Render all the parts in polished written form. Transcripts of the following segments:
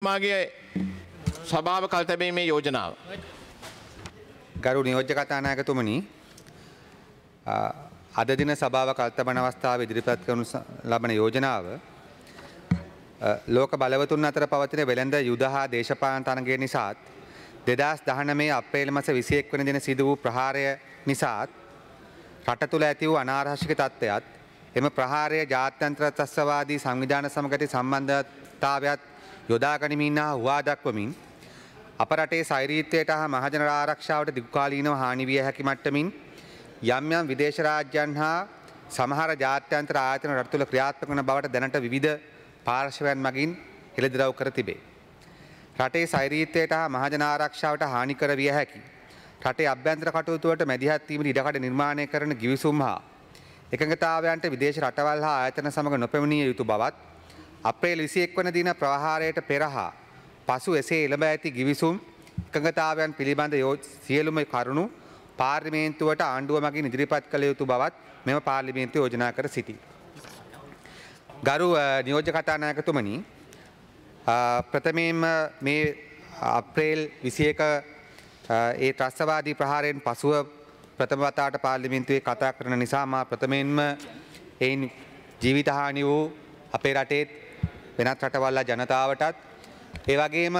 මාගේ සභාව කල්තැබීමේ යෝජනාව. ගරු නියෝජ්‍ය කතානායකතුමනි, අද දින සභාව කල්තබන අවස්ථාවේ ඉදිරිපත් කරනු ලබන යෝජනාව ලෝක බලවතුන් අතර පවතින වෙළඳ යුද හා දේශපාලන තරගය නිසාත් 2019 අප්‍රේල් මාස 21 වෙනි දින සිදු වූ ප්‍රහාරය නිසාත් රට තුළ ඇති වූ අනාරක්ෂිත තත්ත්වයත් එම ප්‍රහාරය ජාත්‍යන්තර ත්‍රස්තවාදී සංවිධාන සමග ඇති සම්බන්ධතාවයත් යොදා ගනිමින් හා හුවා දක්වමින් අප රටේ සෛරීත්වයට හා මහජන ආරක්ෂාවට දිගුකාලීනව හානි විය හැකි මට්ටමින් යම් යම් විදේශ රාජ්‍යයන් හා සමහර ජාත්‍යන්තර ආයතන රට තුළ ක්‍රියාත්මක වන බවට දැනට විවිධ පාර්ශවයන් මගින් හෙළිදරව් කර තිබේ. රටේ සෛරීත්වයට හා මහජන ආරක්ෂාවට හානි කර විය හැකි රටේ අභ්‍යන්තර කටයුතු වලට මැදිහත් වීමට ඉඩකඩ නිර්මාණය කරන ගිවිසුම් හා එකඟතාවයන්ට විදේශ රටවල් හා ආයතන සමග නොපැමිණිය යුතු බවත් අප්‍රේල් 21 වන දින ප්‍රහාරයට පෙර හා පසු එසේ එළඹ ඇති ගිවිසුම් එකඟතාවයන් පිළිබඳ සියලුම කරුණු පාර්ලිමේන්තුවට ආණ්ඩුව මගින් ඉදිරිපත් කළ යුතු බවත් මෙම පාර්ලිමේන්තුව යෝජනා කර සිටී. ගරු නියෝජ්‍ය කතානායකතුමනි, ප්‍රථමයෙන්ම මේ අප්‍රේල් 21 ඒ ත්‍රස්තවාදී ප්‍රහාරයෙන් පසුව ප්‍රථම වතාවට පාර්ලිමේන්තුවේ කතා කරන නිසා මා ප්‍රථමයෙන්ම එයින් ජීවිත හානි වූ අපේ රටේ වෙනත් රටවල් ජනතාවටත් ඒ වගේම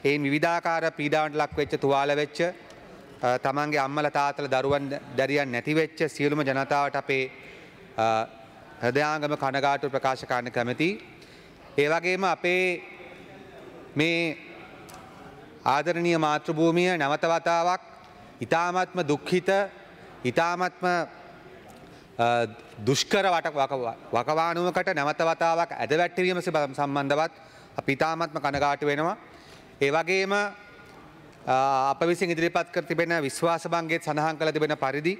එයින් විවිධාකාර පීඩාවන්ට ලක් වෙච්ච තුවාල වෙච්ච තමන්ගේ අම්මලා තාත්තලා දරුවන් දැරියන් නැති වෙච්ච සියලුම ජනතාවට අපේ හෘදයාංගම කනගාටු ප්‍රකාශ කරන්න කැමැති. ඒ වගේම අපේ මේ ආදරණීය මාතෘභූමිය නැවත වතාවක් ඊ타ත්ම දුක්ඛිත ඊ타ත්ම දුෂ්කර වකවානුවකට නැවත වතාවක් ඇදවැට්ටවීම සම්බන්ධවත් අපි ඊ타ත්ම කනගාටු වෙනවා. ඒ වගේම අප විසින් ඉදිරිපත් කර තිබෙන විශ්වාස භංගයේ සඳහන් කළ තිබෙන පරිදි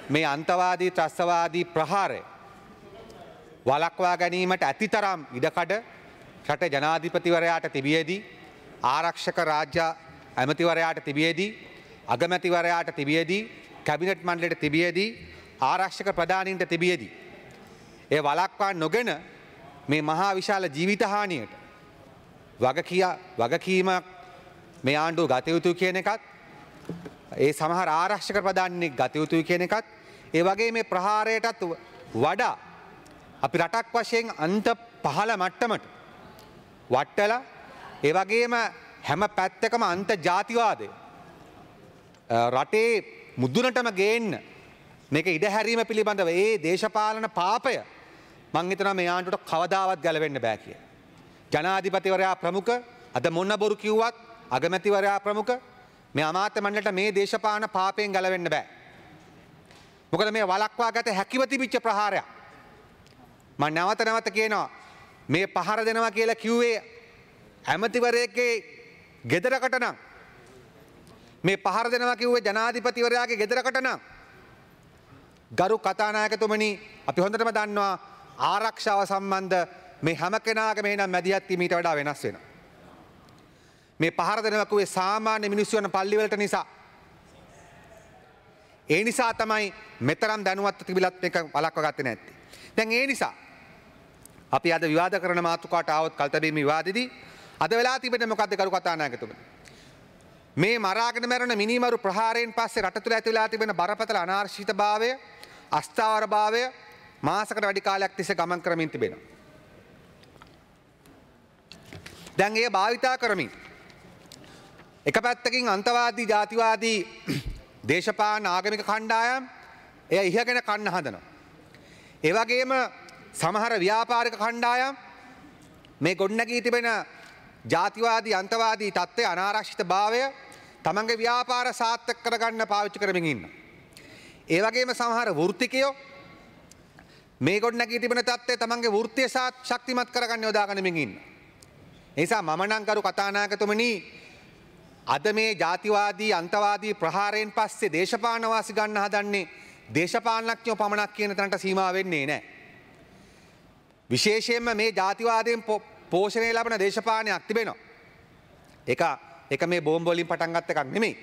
මේ අන්තවාදී ත්‍රස්තවාදී ප්‍රහාරය වළක්වා ගැනීමට ඇතිතරම් ඉඩකඩ රට ජනාධිපතිවරයාට තිබියදී, ආරක්ෂක රාජ්‍ය ඇමතිවරයාට තිබියදී, අගමැතිවරයාට තිබියදී, කැබිනට් මණ්ඩලයට තිබියදී, ආරක්ෂක ප්‍රධානීන්ට තිබියදී ඒ වළක්වා නොගෙන මේ මහා විශාල ජීවිත හානියට වගකීමක් මේ ආණ්ඩුව ගත යුතුයි කියන එකත්, ඒ සමහර ආරක්ෂක ප්‍රධානීන් ගත යුතුයි කියන එකත්, ඒ වගේ මේ ප්‍රහාරයටත් වඩා අපි රටක් වශයෙන් අන්ත පහළ මට්ටමට වට්ටලා ඒ වගේම හැම පැත්තකම අන්ත ජාතිවාදය රටේ මුදුනටම ගේන්න මේක ඉඩහැරීම පිළිබඳව ඒ දේශපාලන පාපය මං හිතනවා මේ ආණ්ඩුවට කවදාවත් ගැලවෙන්න බෑ කියලා. ජනාධිපතිවරයා ප්‍රමුඛ, අද මොන බොරු කිව්වත් අගමැතිවරයා ප්‍රමුඛ, මේ අමාත්‍ය මණ්ඩලට මේ දේශපාලන පාපයෙන් ගැලවෙන්න බෑ. මොකද මේ වළක්වා ගත හැකිව තිබිච්ච ප්‍රහාරයක්. මම නැවත කියනවා මේ පහර දෙනවා කියලා කිව්වේ ඇමතිවරයෙක්ගේ ගෙදරකට නම්, මේ පහර දෙනවා කිව්වේ ජනාධිපතිවරයාගේ ගෙදරකට නම්, ගරු කතානායකතුමනි, අපි හොඳටම දන්නවා ආරක්ෂාව සම්බන්ධ මේ හැම කෙනාගේම එනම් මැදිහත් වීම ඊට වඩා වෙනස් වෙනවා. මේ පහර දෙනවා කිව්වේ සාමාන්‍ය මිනිස්සු යන පල්ලිවලට නිසා. ඒ නිසා තමයි මෙතරම් දැනුවත් තිබිලත් මේක වළක්වා ගත්තේ නැත්තේ. දැන් ඒ නිසා අපි අද විවාද කරන මාතෘකාවට ආවොත් කල්තබීම විවාදෙදී අද වෙලා තිබෙන්නේ මොකද්ද ගරු කතානායකතුමනි? මේ මරාගෙන මැරෙන මිනිමරු ප්‍රහාරයෙන් පස්සේ රට තුළ ඇති වෙලා තිබෙන බරපතල අනාරක්ෂිතභාවය, අස්ථාවරභාවය මාසකට වැඩි කාලයක් තිස්සේ ගමන් කරමින් තිබෙනවා. දැන් ඒ භාවිතා කරමින් එක පැත්තකින් අන්තවාදී ජාතිවාදී දේශපාලන ආගමික කණ්ඩායම් එය ඉහගෙන කන්න හදනවා. ඒ වගේම සමහර ව්‍යාපාරික කණ්ඩායම් මේ ගොඩනැගී තිබෙන ජාතිවාදී අන්තවාදී තත්ත්වය, අනාරක්ෂිත භාවය තමන්ගේ ව්‍යාපාර සාර්ථක කරගන්න පාවිච්චි කරමින් ඉන්නවා. ඒ වගේම සමහර වෘත්තිකයෝ මේ ගොඩනැගී තිබෙන තත්ත්වය තමන්ගේ වෘත්තිය ශක්තිමත් කරගන්න යොදා ගනිමින් ඉන්නවා. ඒ නිසා මම නම් කරු කතානායකතුමනි, අද මේ ජාතිවාදී අන්තවාදී ප්‍රහාරයෙන් පස්සේ දේශපාලන වාසි ගන්න හදන්නේ දේශපාලනඥයෝ පමණක් කියන තැනට සීමා වෙන්නේ නැහැ. විශේෂයෙන්ම මේ ජාතිවාදයෙන් පෝෂණය ලබන දේශපාලනයක් තිබෙනවා. ඒක මේ බෝම්බ වලින් පටන් ගත්ත එකක් නෙමෙයි.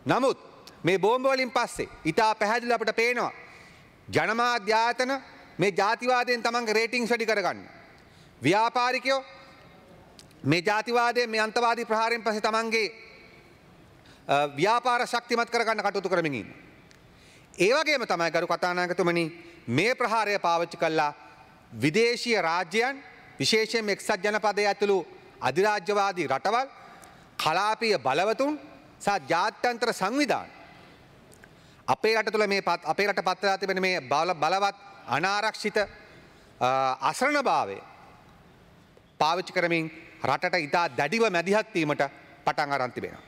නමුත් මේ බෝම්බ වලින් පස්සේ ඉතා පැහැදිලිව අපිට පේනවා ජනමාධ්‍ය ආයතන මේ ජාතිවාදයෙන් තමන්ගේ රේටින්ග්ස් වැඩි කරගන්න. ව්‍යාපාරිකයෝ මේ ජාතිවාදයේ මේ අන්තවාදී ප්‍රහාරයෙන් පස්සේ තමන්ගේ ව්‍යාපාර ශක්තිමත් කරගන්න කටයුතු කරමින් ඉන්නේ. ඒ වගේම තමයි ගරු කතානායකතුමනි මේ ප්‍රහාරය පාවිච්චි කළා විදේශීය රාජ්‍යයන් විශේෂයෙන් එක්සත් ජනපදයේ ඇතුළු අධිරාජ්‍යවාදී රටවල් කලාපීය බලවතුන් සහ ජාත්‍යන්තර සංවිධාන අපේ රට තුළ මේ අපේ රට පත්වලා තිබෙන මේ බලවත් අනාරක්ෂිත අසරණභාවය පාවිච්චි කරමින් රටට ඉතා දැඩිව මැදිහත් වීමට පටන් අරන් තිබෙනවා.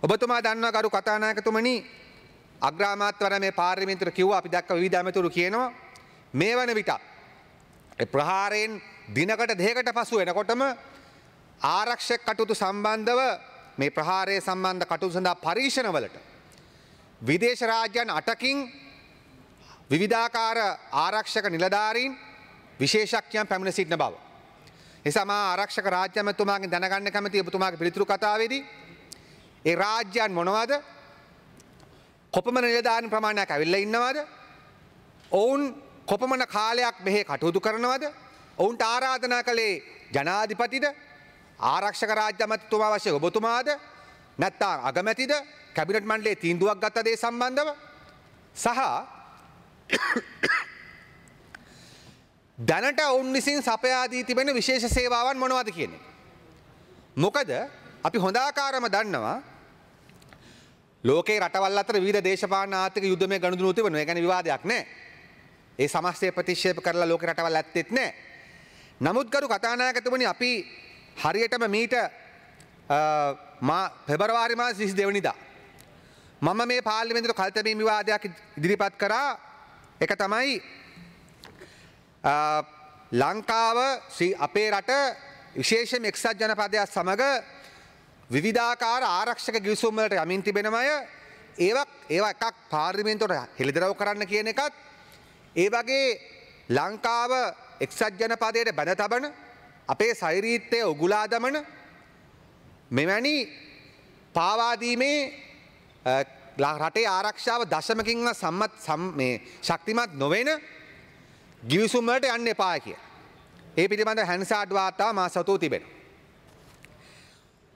ඔබතුමා දන්නවා ගරු කතානායකතුමනි අග්‍රාමාත්‍යවරයා මේ පාර්ලිමේන්තුවට කිව්වා අපි දැක්ක විවිධ ඇමතුරු කියනවා මේ වන විට ප්‍රහාරයෙන් දිනකට දෙකකට පසු වෙනකොටම ආරක්ෂක කටයුතු සම්බන්ධව මේ ප්‍රහාරය සම්බන්ධ කටයුතු සඳහා පරීක්ෂණවලට විදේශ රාජ්‍යයන් 8කින් විවිධාකාර ආරක්ෂක නිලධාරීන් විශේෂඥයන් පැමිණ සිටින බව. එසා මා ආරක්ෂක රාජ්‍ය ඇමතුමාගෙන් දැනගන්න කැමතියි ඔබතුමාගේ පිළිතුරු කතාවේදී ඒ රාජ්‍යයන් මොනවද? කොපමණ නිලධාරීන් ප්‍රමාණයක් ඇවිල්ලා ඉන්නවද? ඔවුන් කොපමණ කාලයක් මෙහි කටයුතු කරනවද? ඔවුන්ට ආරාධනා කළේ ජනාධිපතිද? ආරක්ෂක රාජ්‍ය ඇමතිතුමා වශයෙන් ඔබතුමාද? නැත්නම් අගමැතිද? කැබිනට් මණ්ඩලයේ තීන්දුවක් ගත්ත දේ සම්බන්ධව සහ දැනට ඔවුන් විසින් සපයා දී තිබෙන විශේෂ සේවාවන් මොනවද කියන්නේ? මොකද අපි හොඳාකාරම දන්නවා ලෝකේ රටවල් අතර විවිධ දේශපාලන ආර්ථික යුද්ධමය ගනුදෙනු තිබෙනවා. ඒ කියන්නේ විවාදයක් නැහැ. ඒ සමස්තය ප්‍රතික්ෂේප කරලා ලෝකේ රටවල් ඇත්තෙත් නැහැ. නමුත් ගරු කතානායකතුමනි අපි හරියටම මීට පෙබරවාරි මාස 22 වෙනිදා මම මේ පාර්ලිමේන්තුවේ කල්තැබීම් විවාදයක් ඉදිරිපත් කරා. ඒක තමයි ලංකාව අපේ රට විශේෂයෙන් එක්සත් ජනපදයක් සමග විවිධාකාර ආරක්ෂක ගිවිසුම් වලට යමින් තිබෙනමය. ඒවා එකක් පාර්ලිමේන්තුවට හෙළිදරව් කරන්න කියන එකත් ඒ වගේ ලංකාව එක්සත් ජනපදයට බැඳ තබන අපේ සෛරීත්වය උගුලා දමන මෙවැනි පාවාදීමේ රටේ ආරක්ෂාව දශමකින්ම ශක්තිමත් නොවෙන ගිවිසුම් වලට යන්න එපා කිය. ඒ පිළිබඳ හැන්සාඩ් වාර්තාව මා සතුව තිබෙනවා.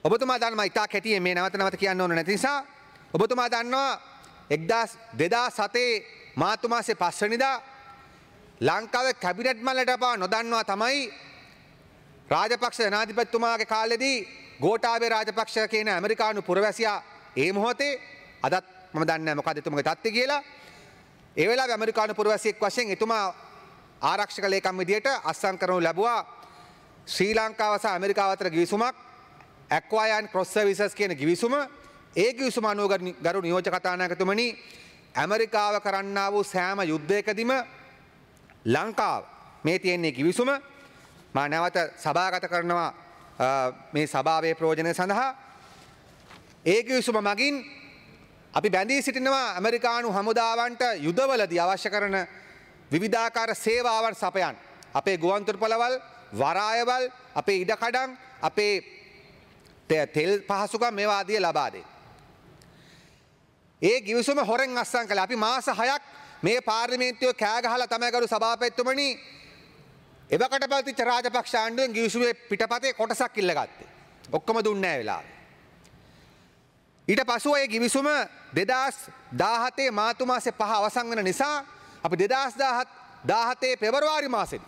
ඔබතුමා දන්නවා ඉතා කැටියෙන් මේ නැවත කියන්න ඕන නැති නිසා ඔබතුමා දන්නවා 2007 මාර්තු මාසේ 5 වෙනිදා ලංකාවේ කැබිනට් මණ්ඩලයට පවා නොදන්නවා තමයි රාජපක්ෂ ජනාධිපතිතුමාගේ කාලෙදී ගෝඨාභය රාජපක්ෂ කියන ඇමරිකානු පුරවැසියා ඒ මොහොතේ අදත් මම දන්නේ නැහැ මොකද එතුමාගේ තත්ත්වය කියලා. ඒ වෙලාවේ ඇමරිකානු පුරවැසියෙක් වශයෙන් එතුමා ආරක්ෂක ලේකම් විදියට අත්සන් කරනු ලැබුවා ශ්‍රී ලංකාව සහ ඇමරිකාව අතර ගිවිසුමක් Acquire and Cross Services කියන ගිවිසුම. ඒ ගිවිසුම අනුව ගරු නියෝජක කතානායකතුමනි ඇමරිකාව කරන්නා වූ සෑම යුද්ධයකදීම ලංකාව මේ තියෙන්නේ ගිවිසුම මා නැවත සභාගත කරනවා මේ සභාවේ ප්‍රයෝජනය සඳහා. ඒ ගිවිසුම මගින් අපි බැඳී සිටිනවා ඇමරිකානු හමුදාවන්ට යුදවලදී අවශ්‍ය කරන විවිධාකාර සේවාවන් සපයන්. අපේ ගුවන්තොටුපළවල්, වරායවල්, අපේ ඉඩකඩම්, අපේ තෙල් පහසුකම් මේවා ආදිය ලබා දෙන්න. ඒ ගිවිසුම හොරෙන් අත්සන් කළා. අපි මාස 6ක් මේ පාර්ලිමේන්තුවේ කෑ ගහලා තමයි ගරු සභාපතිතුමනි එවකට පවතිච්ච රාජපක්ෂ ආණ්ඩුවෙන් ගිවිසුමේ පිටපතේ කොටසක් ඉල්ලගත්තේ. ඔක්කොම දුන්නේ නැහැ වෙලාවේ. ඊට පසුව ඒ ගිවිසුම 2017 මාර්තු මාසේ 5 අවසන් වෙන නිසා අපි 2017 පෙබරවාරි මාසෙදී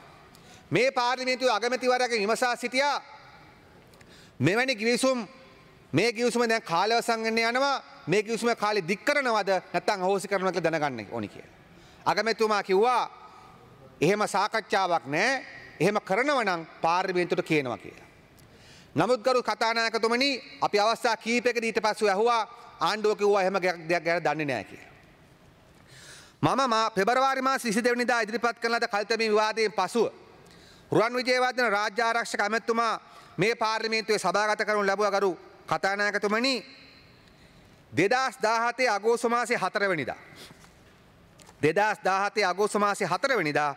මේ පාර්ලිමේන්තුවේ අගමැතිවරයාගෙන් විමසා සිටියා මෙවැනි ගිවිසුම් මේ ගිවිසුම දැන් කාලය අවසන් වෙන්න යනවා මේ ගිවිසුම කාලෙ දික් කරනවද නැත්නම් අහෝසි කරනවද කියලා දැනගන්න ඕනි කියලා. අගමැතිතුමා කිව්වා එහෙම සාකච්ඡාවක් නැහැ. එහෙම කරනව නම් පාර්ලිමේන්තුවට කියනවා කියලා. නමුත් ගරු කතානායකතුමනි අපි අවස්ථා කීපයකදී ඊට පස්සෙ ඇහුවා ආණ්ඩුව කිව්වා එහෙම දෙයක් ගැන දන්නේ නැහැ කියලා. මම පෙබරවාරි මාස 22 වෙනිදා ඉදිරිපත් කරන ලද කල්තැබීම් විවාදයෙන් පසුව රුවන් විජේවර්ධන රාජ්‍ය ආරක්ෂක ඇමතුමා මේ පාර්ලිමේන්තුවේ සභාගත කරනු ලැබුවා ගරු කතානායකතුමනි 2017 අගෝස්තු මාසේ 4 වෙනිදා 2017 අගෝස්තු මාසේ 4 වෙනිදා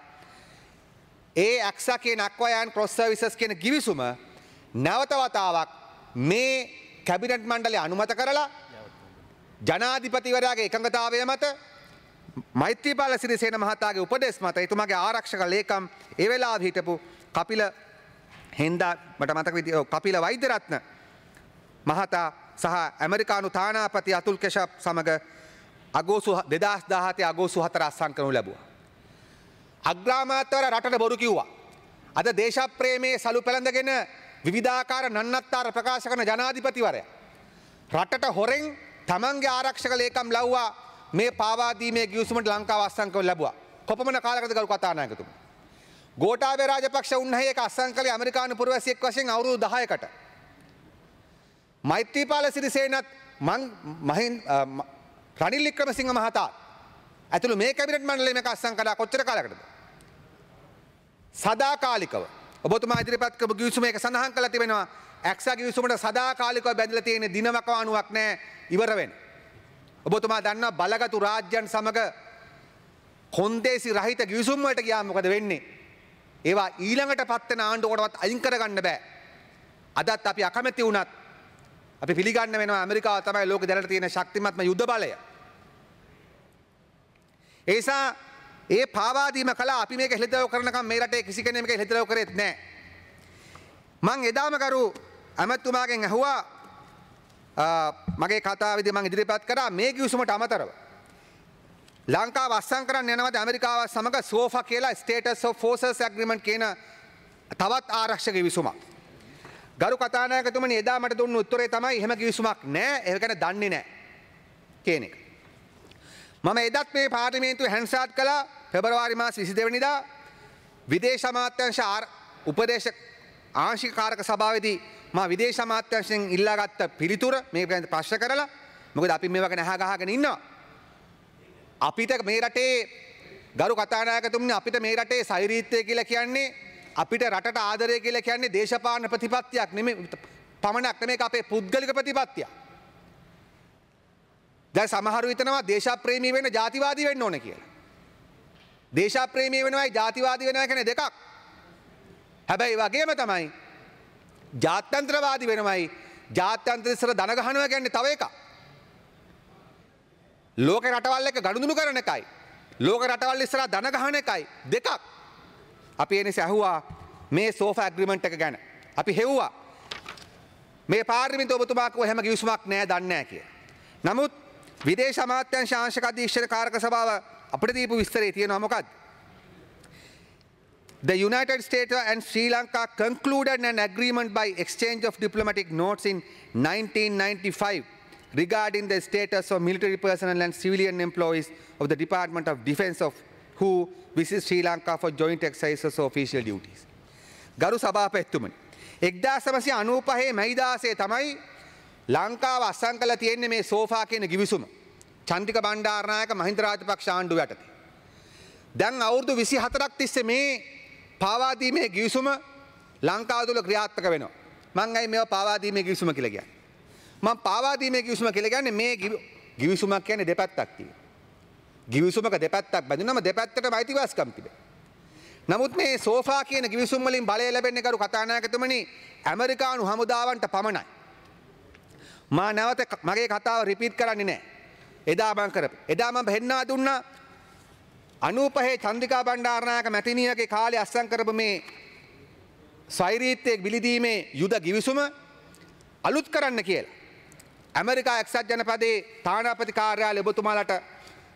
ඒ AXA කියන Acquire and Cross Services කියන ගිවිසුම නැවත වතාවක් මේ කැබිනට් මණ්ඩලය අනුමත කරලා ජනාධිපතිවරයාගේ එකඟතාවය මත මෛත්‍රීපාල සිරිසේන මහතාගේ උපදෙස් මත එතුමාගේ ආරක්ෂක ලේකම් ඒ වෙලාවේ හිටපු කපිල හින්දා මට මතක විදිහට කපිල වෛද්‍යරත්න මහතා සහ ඇමරිකානු තානාපති අතුල් කෙෂප් සමග අගෝස්තු 2017 අගෝස්තු 4 අත්සන් කරනු ලැබුවා. අග්‍රාමාත්‍යවරයා රටට බොරු කිව්වා. අද දේශප්‍රේමයේ සලු පැලඳගෙන විවිධාකාර නන්නත්තර ප්‍රකාශ කරන ජනාධිපතිවරයා රටට හොරෙන් තමන්ගේ ආරක්ෂක ලේකම් ලව්වා මේ පාවා දීමේ ගිවිසුමට ලංකාව අත්සන් කරනු ලැබුවා. කොපමණ කාලයකද ගරු කතානායකතුමා? ගෝඨාභය රාජපක්ෂ උන්නහේ එක අත්සන් කළේ ඇමරිකානු පුරවැසියෙක් වශයෙන් අවුරුදු 10කට. මෛත්‍රීපාල සිරිසේනත් රනිල් වික්‍රමසිංහ මහතා ඇතුළු මේ කැබිනට් මණ්ඩලය මේක අත්සන් කළා කොච්චර කාලයකටද? සදාකාලිකව ඔබතුමා ඉදිරිපත් කරපු ගිවිසුම එක සඳහන් කරලා තිබෙනවා ඇක්සා ගිවිසුමට සදාකාලිකව බැඳලා තියෙන දිනවකවානුවක් නැහැ ඉවර වෙන්න. ඔබතුමා දන්නවා බලගතු රාජ්‍යයන් සමග කොන්දේසි රහිත ගිවිසුම් වලට ගියාම මොකද වෙන්නේ? ඒවා ඊළඟට පත් වෙන ආණ්ඩුවකටවත් අයින් කරගන්න බෑ. අදත් අපි අකමැති වුණත් අපි පිළිගන්න වෙනවා ඇමරිකාව තමයි ලෝකේ දැනට තියෙන ශක්තිමත්ම යුද්ධ බලය. ඒ නිසා ඒ පාවාදීම කළා අපි මේක හෙළිදරව් කරනකම් මේ රටේ කිසි කෙනෙක් මේක හෙළිදරව් කරෙත් නැහැ. මං එදාම කරු ඇමතුමාගෙන් අහුවා මගේ කතාවේදී මං ඉදිරිපත් කරා මේ කිවිසුමට අමතරව ලංකාව අත්සන් කරන්න යනවාද ඇමරිකාව සමග සෝෆා කියලා ස්ටේටස් ඔෆ් ෆෝසස් ඇග්‍රීමන්ට් කියන තවත් ආරක්ෂක කිවිසුමක්. ගරු කතානායකතුමනි එදා මට දුන්න උත්තරේ තමයි එහෙම කිවිසුමක් නැහැ ඒක ගැන දන්නේ නැහැ කියන එක. මම එදත් මේ පාර්ලිමේන්තුවේ හැන්සාට් කළා පෙබරවාරි මාස 22 වෙනිදා විදේශ අමාත්‍යාංශ උපදේශක ආංශික කාරක සභාවේදී මම විදේශ අමාත්‍යාංශයෙන් ඉල්ලාගත්ත පිළිතුර මේ ගැන ප්‍රශ්න කරලා මොකද අපි මේවා ගැන අහගහගෙන ඉන්නවා. අපිට මේ රටේ ගරු කතානායකතුමනි අපිට මේ රටේ සෛරීත්වය කියලා කියන්නේ අපිට රටට ආදරය කියලා කියන්නේ දේශපාලන ප්‍රතිපත්තියක් නෙමෙයි පමණක් නෙමෙයි අපේ පුද්ගලික ප්‍රතිපත්තියක්. දැන් සමහරු හිතනවා දේශප්‍රේමී වෙන්න ජාතිවාදී වෙන්න ඕන කියලා. දේශප්‍රේමී වෙනවයි ජාතිවාදී වෙනවා කියන්නේ දෙකක්. හැබැයි වගේම තමයි ජාත්‍යන්තරවාදී වෙනවයි ජාත්‍යන්තර ඉස්සර දන ගහනවා කියන්නේ තව එකක්. ලෝක රටවල් එක්ක ගනුදෙනු කරන එකයි ලෝක රටවල් ඉස්සරහා දන ගහන එකයි දෙකක්. අපි ඒ නිසා අහුවා මේ සෝෆා ඇග්‍රීමන්ට් එක ගැන. අපි හෙව්වා මේ පාර්ලිමේන්තුව ඔබතුමා කිව්ව හැම කිවිසුමක් නෑ දන්නේ නෑ කියලා. නමුත් විදේශ අමාත්‍යාංශ ආංශික අධීක්ෂක කාරක සභාව අපිට දීපු විස්තරේ තියෙනවා මොකක්ද? The United States and Sri Lanka concluded an agreement by exchange of diplomatic notes in 1995 regarding the status of military personnel and civilian employees of the Department of Defense of who visit Sri Lanka for joint exercises of official duties. ගරු සභාපතිතුමනි 1995 මැයි 16 තමයි ලංකාව අත්සන් කළා තියෙන්නේ මේ sofa කියන ගිවිසුම. චන්ද්‍රික බණ්ඩාරනායක මහින්ද රාජපක්ෂ ආණ්ඩුව යටතේ. දැන් අවුරුදු 24ක් තිස්සේ මේ පාවා දීමේ ගිවිසුම ලංකාව තුල ක්‍රියාත්මක වෙනවා. මං අයි මේවා පාවා දීමේ ගිවිසුම කියලා කියන්නේ. මම පාවා දීමේ ගිවිසුම කියලා කියන්නේ මේ ගිවිසුමක් කියන්නේ දෙපැත්තක් තියෙනවා. ගිවිසුමක දෙපැත්තක් බැඳුනම දෙපැත්තටම අයිතිවාසිකම් තිබෙනවා. නමුත් මේ සෝෆා කියන ගිවිසුම් වලින් බලය ලැබෙන්නේ කරු කතානායකතුමනි ඇමරිකානු හමුදාවන්ට පමණයි. මා නැවත මගේ කතාව රිපීට් කරන්නේ නැහැ. එදා මම කරපු. එදා මම හෙන්නා දුන්නා 95 චන්ද්‍රිකා බණ්ඩාරනායක මැතිණියගේ කාලේ අත්සන් කරපු මේ සෛරීත්වයේ බිලිදීමේ යුද ගිවිසුම අලුත් කරන්න කියලා. ඇමරිකා එක්සත් ජනපදයේ තානාපති කාර්යාලය ඔබතුමාලට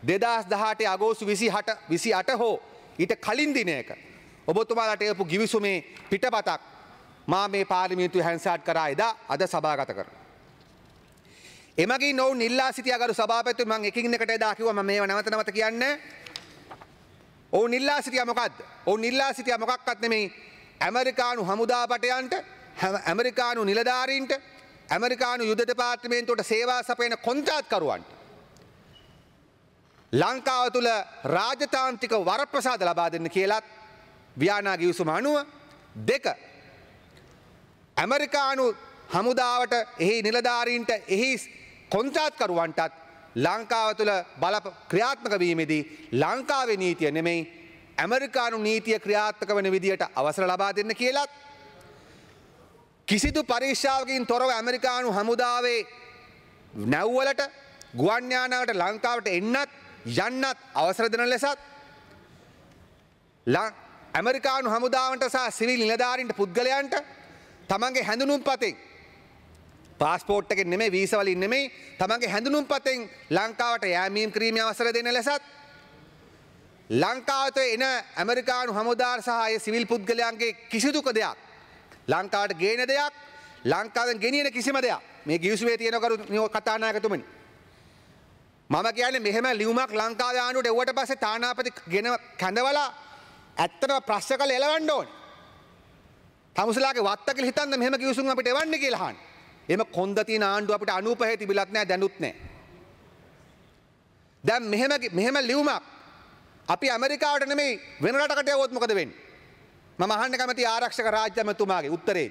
2018 අගෝස්තු 28 හෝ ඊට කලින් දිනයක ඔබතුමාලට එපු ගිවිසුමේ පිටපතක් මා මේ පාර්ලිමේන්තුවේ හැන්සාට් කරා එදා අද සභාගත කරනවා. එමගින් ඔවුන් ඉල්ලා සිටියා ගරු සභාපතිතුමනි මම එකින් එකට එදා කිව්වා මම මේව නැවත කියන්නේ. ඔවුන් ඉල්ලා සිටියා මොකද්ද? ඔවුන් ඉල්ලා සිටියා මොකක්වත් නෙමෙයි ඇමරිකානු හමුදාපටයන්ට ඇමරිකානු නිලධාරීන්ට ඇමරිකානු යුද දෙපාර්තමේන්තුවට සේවා සපයන කොන්ත්‍රාත්කරුවන්ට ලංකාව තුළ රාජතාන්ත්‍රික වරප්‍රසාද ලබා දෙන්න කියලත් වියානා ගිවිසුම අනුව දෙක ඇමරිකානු හමුදාවට එහි නිලධාරීන්ට එහි කොන්ත්‍රාත්කරුවන්ටත් ලංකාව තුළ බල ක්‍රියාත්මක වීමේදී ලංකාවේ නීතිය නෙමෙයි ඇමරිකානු නීතිය ක්‍රියාත්මක වන විදියට අවසර ලබා දෙන්න කියලත් කිසිදු පරීක්ෂාවකින් තොරව ඇමරිකානු හමුදාවේ නැව්වලට ගුවන් යානාවට ලංකාවට එන්නත් යන්නත් අවසර දෙන ලෙසත් ඇමරිකානු හමුදාවට සහ සිවිල් නිලධාරීන්ට පුද්ගලයන්ට තමන්ගේ හැඳුනුම් පතෙන් පාස්පෝර්ට් එකෙන් නෙමෙයි වීසා වලින් නෙමෙයි තමන්ගේ හැඳුනුම් පතෙන් ලංකාවට යෑමීම් කිරීමේ අවසර දෙන ලෙසත් ලංකාවට එන ඇමරිකානු හමුදාවට සහ ඒ සිවිල් පුද්ගලයන්ගේ කිසිදු දෙයක් ලංකාවට ගේන දෙයක් ලංකාවෙන් ගෙනියන කිසිම දෙයක් මේ ගිවිසුමේ තියෙන කරු කතානායකතුමනි මම කියන්නේ මෙහෙම ලියුමක් ලංකාවේ ආණ්ඩුවට එව්වට පස්සේ තානාපති ගෙන කැඳවලා ඇත්තටම ප්‍රශ්න කළ එලවන්න ඕනේ. තමුසලාගේ වත්ත කියලා හිතන්න මෙහෙම කිවිසුම් අපිට එවන්නේ කියලා අහන්න. එහෙම කොන්ද තියෙන ආණ්ඩුව අපිට 95 තිබිලත් නැහැ දැනුත් නැහැ. දැන් මෙහෙම ලියුමක් අපි ඇමරිකාවට නෙමෙයි වෙන රටකට යවුවොත් මොකද වෙන්නේ? මම අහන්න කැමති ආරක්ෂක රාජ්‍ය ඇමතුමාගේ උත්තරේ.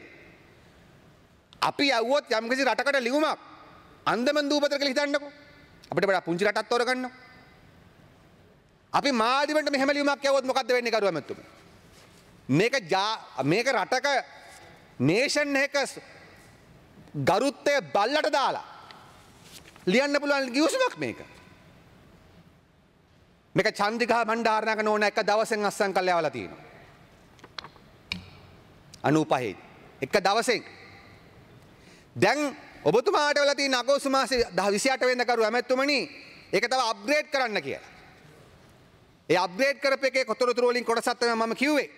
අපි යවුවොත් යම්කිසි රටකට ලියුමක් අන්දමන් දූපතර කියලා හිතන්නකෝ. අපිට වඩා පුංචි රටක් තෝරගන්නවා. අපි මාධ්‍යවලට මෙහෙම ලියුමක් යවුවොත් මොකද්ද වෙන්නේ කරුවා මැතිතුමනි? මේක රටක නේෂන් එක ගරුත්වය බල්ලට දාලා ලියන්න පුළුවන් ගිවිසුමක් මේක. මේක චන්ද්‍රිකා මණ්ඩාරනායක නෝන එක දවසෙන් අස්සම් කරලා යවලා තියෙනවා. 95 එක දවසෙන්. දැන් ඔබතුමාට වෙලා තියෙන අගෝස්තු මාසේ 28 වෙනිදා කරු ඇමැතුමනි ඒක තව අප්ග්‍රේඩ් කරන්න කියලා. ඒ අප්ග්‍රේඩ් කරපු එකේ කොතරතුරු වලින් කොටසක් තමයි මම කිව්වේ.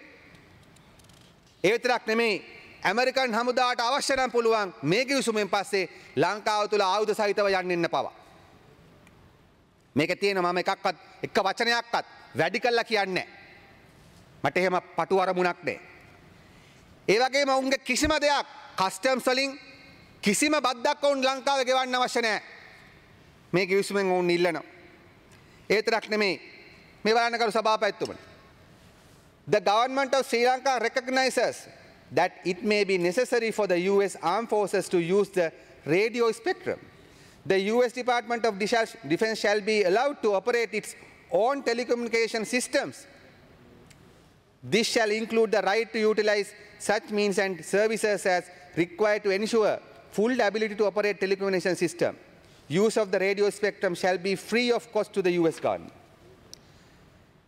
ඒ විතරක් නෙමෙයි ඇමරිකන් හමුදාවට අවශ්‍ය නම් පුළුවන් මේ ගිවිසුමෙන් පස්සේ ලංකාව තුල ආයුධ සහිතව යන්න ඉන්න පවා. මේක තියෙන මම එකක්වත් එක වචනයක්වත් වැඩි කළා කියන්නේ නැහැ. මට එහෙම පටු අරමුණක් නැහැ. ඒ වගේම උන්ගේ කිසිම දෙයක් කස්ටම්ස් වලින් කිසිම බද්දක් වුන් ලංකාවේ ගෙවන්න අවශ්‍ය නැහැ. මේ ගිවිසුමෙන් වුන් ඉල්ලනවා. ඒ විතරක් නෙමෙයි මේ බලන්න කරු සභාපතිතුමනි. The government of Sri Lanka recognizes that it may be necessary for the US armed forces to use the radio spectrum. The US Department of Defense shall be allowed to operate its own telecommunication systems. This shall include the right to utilize such means and services as required to ensure full ability to operate telecommunication system. Use of the radio spectrum shall be free of cost to the US government.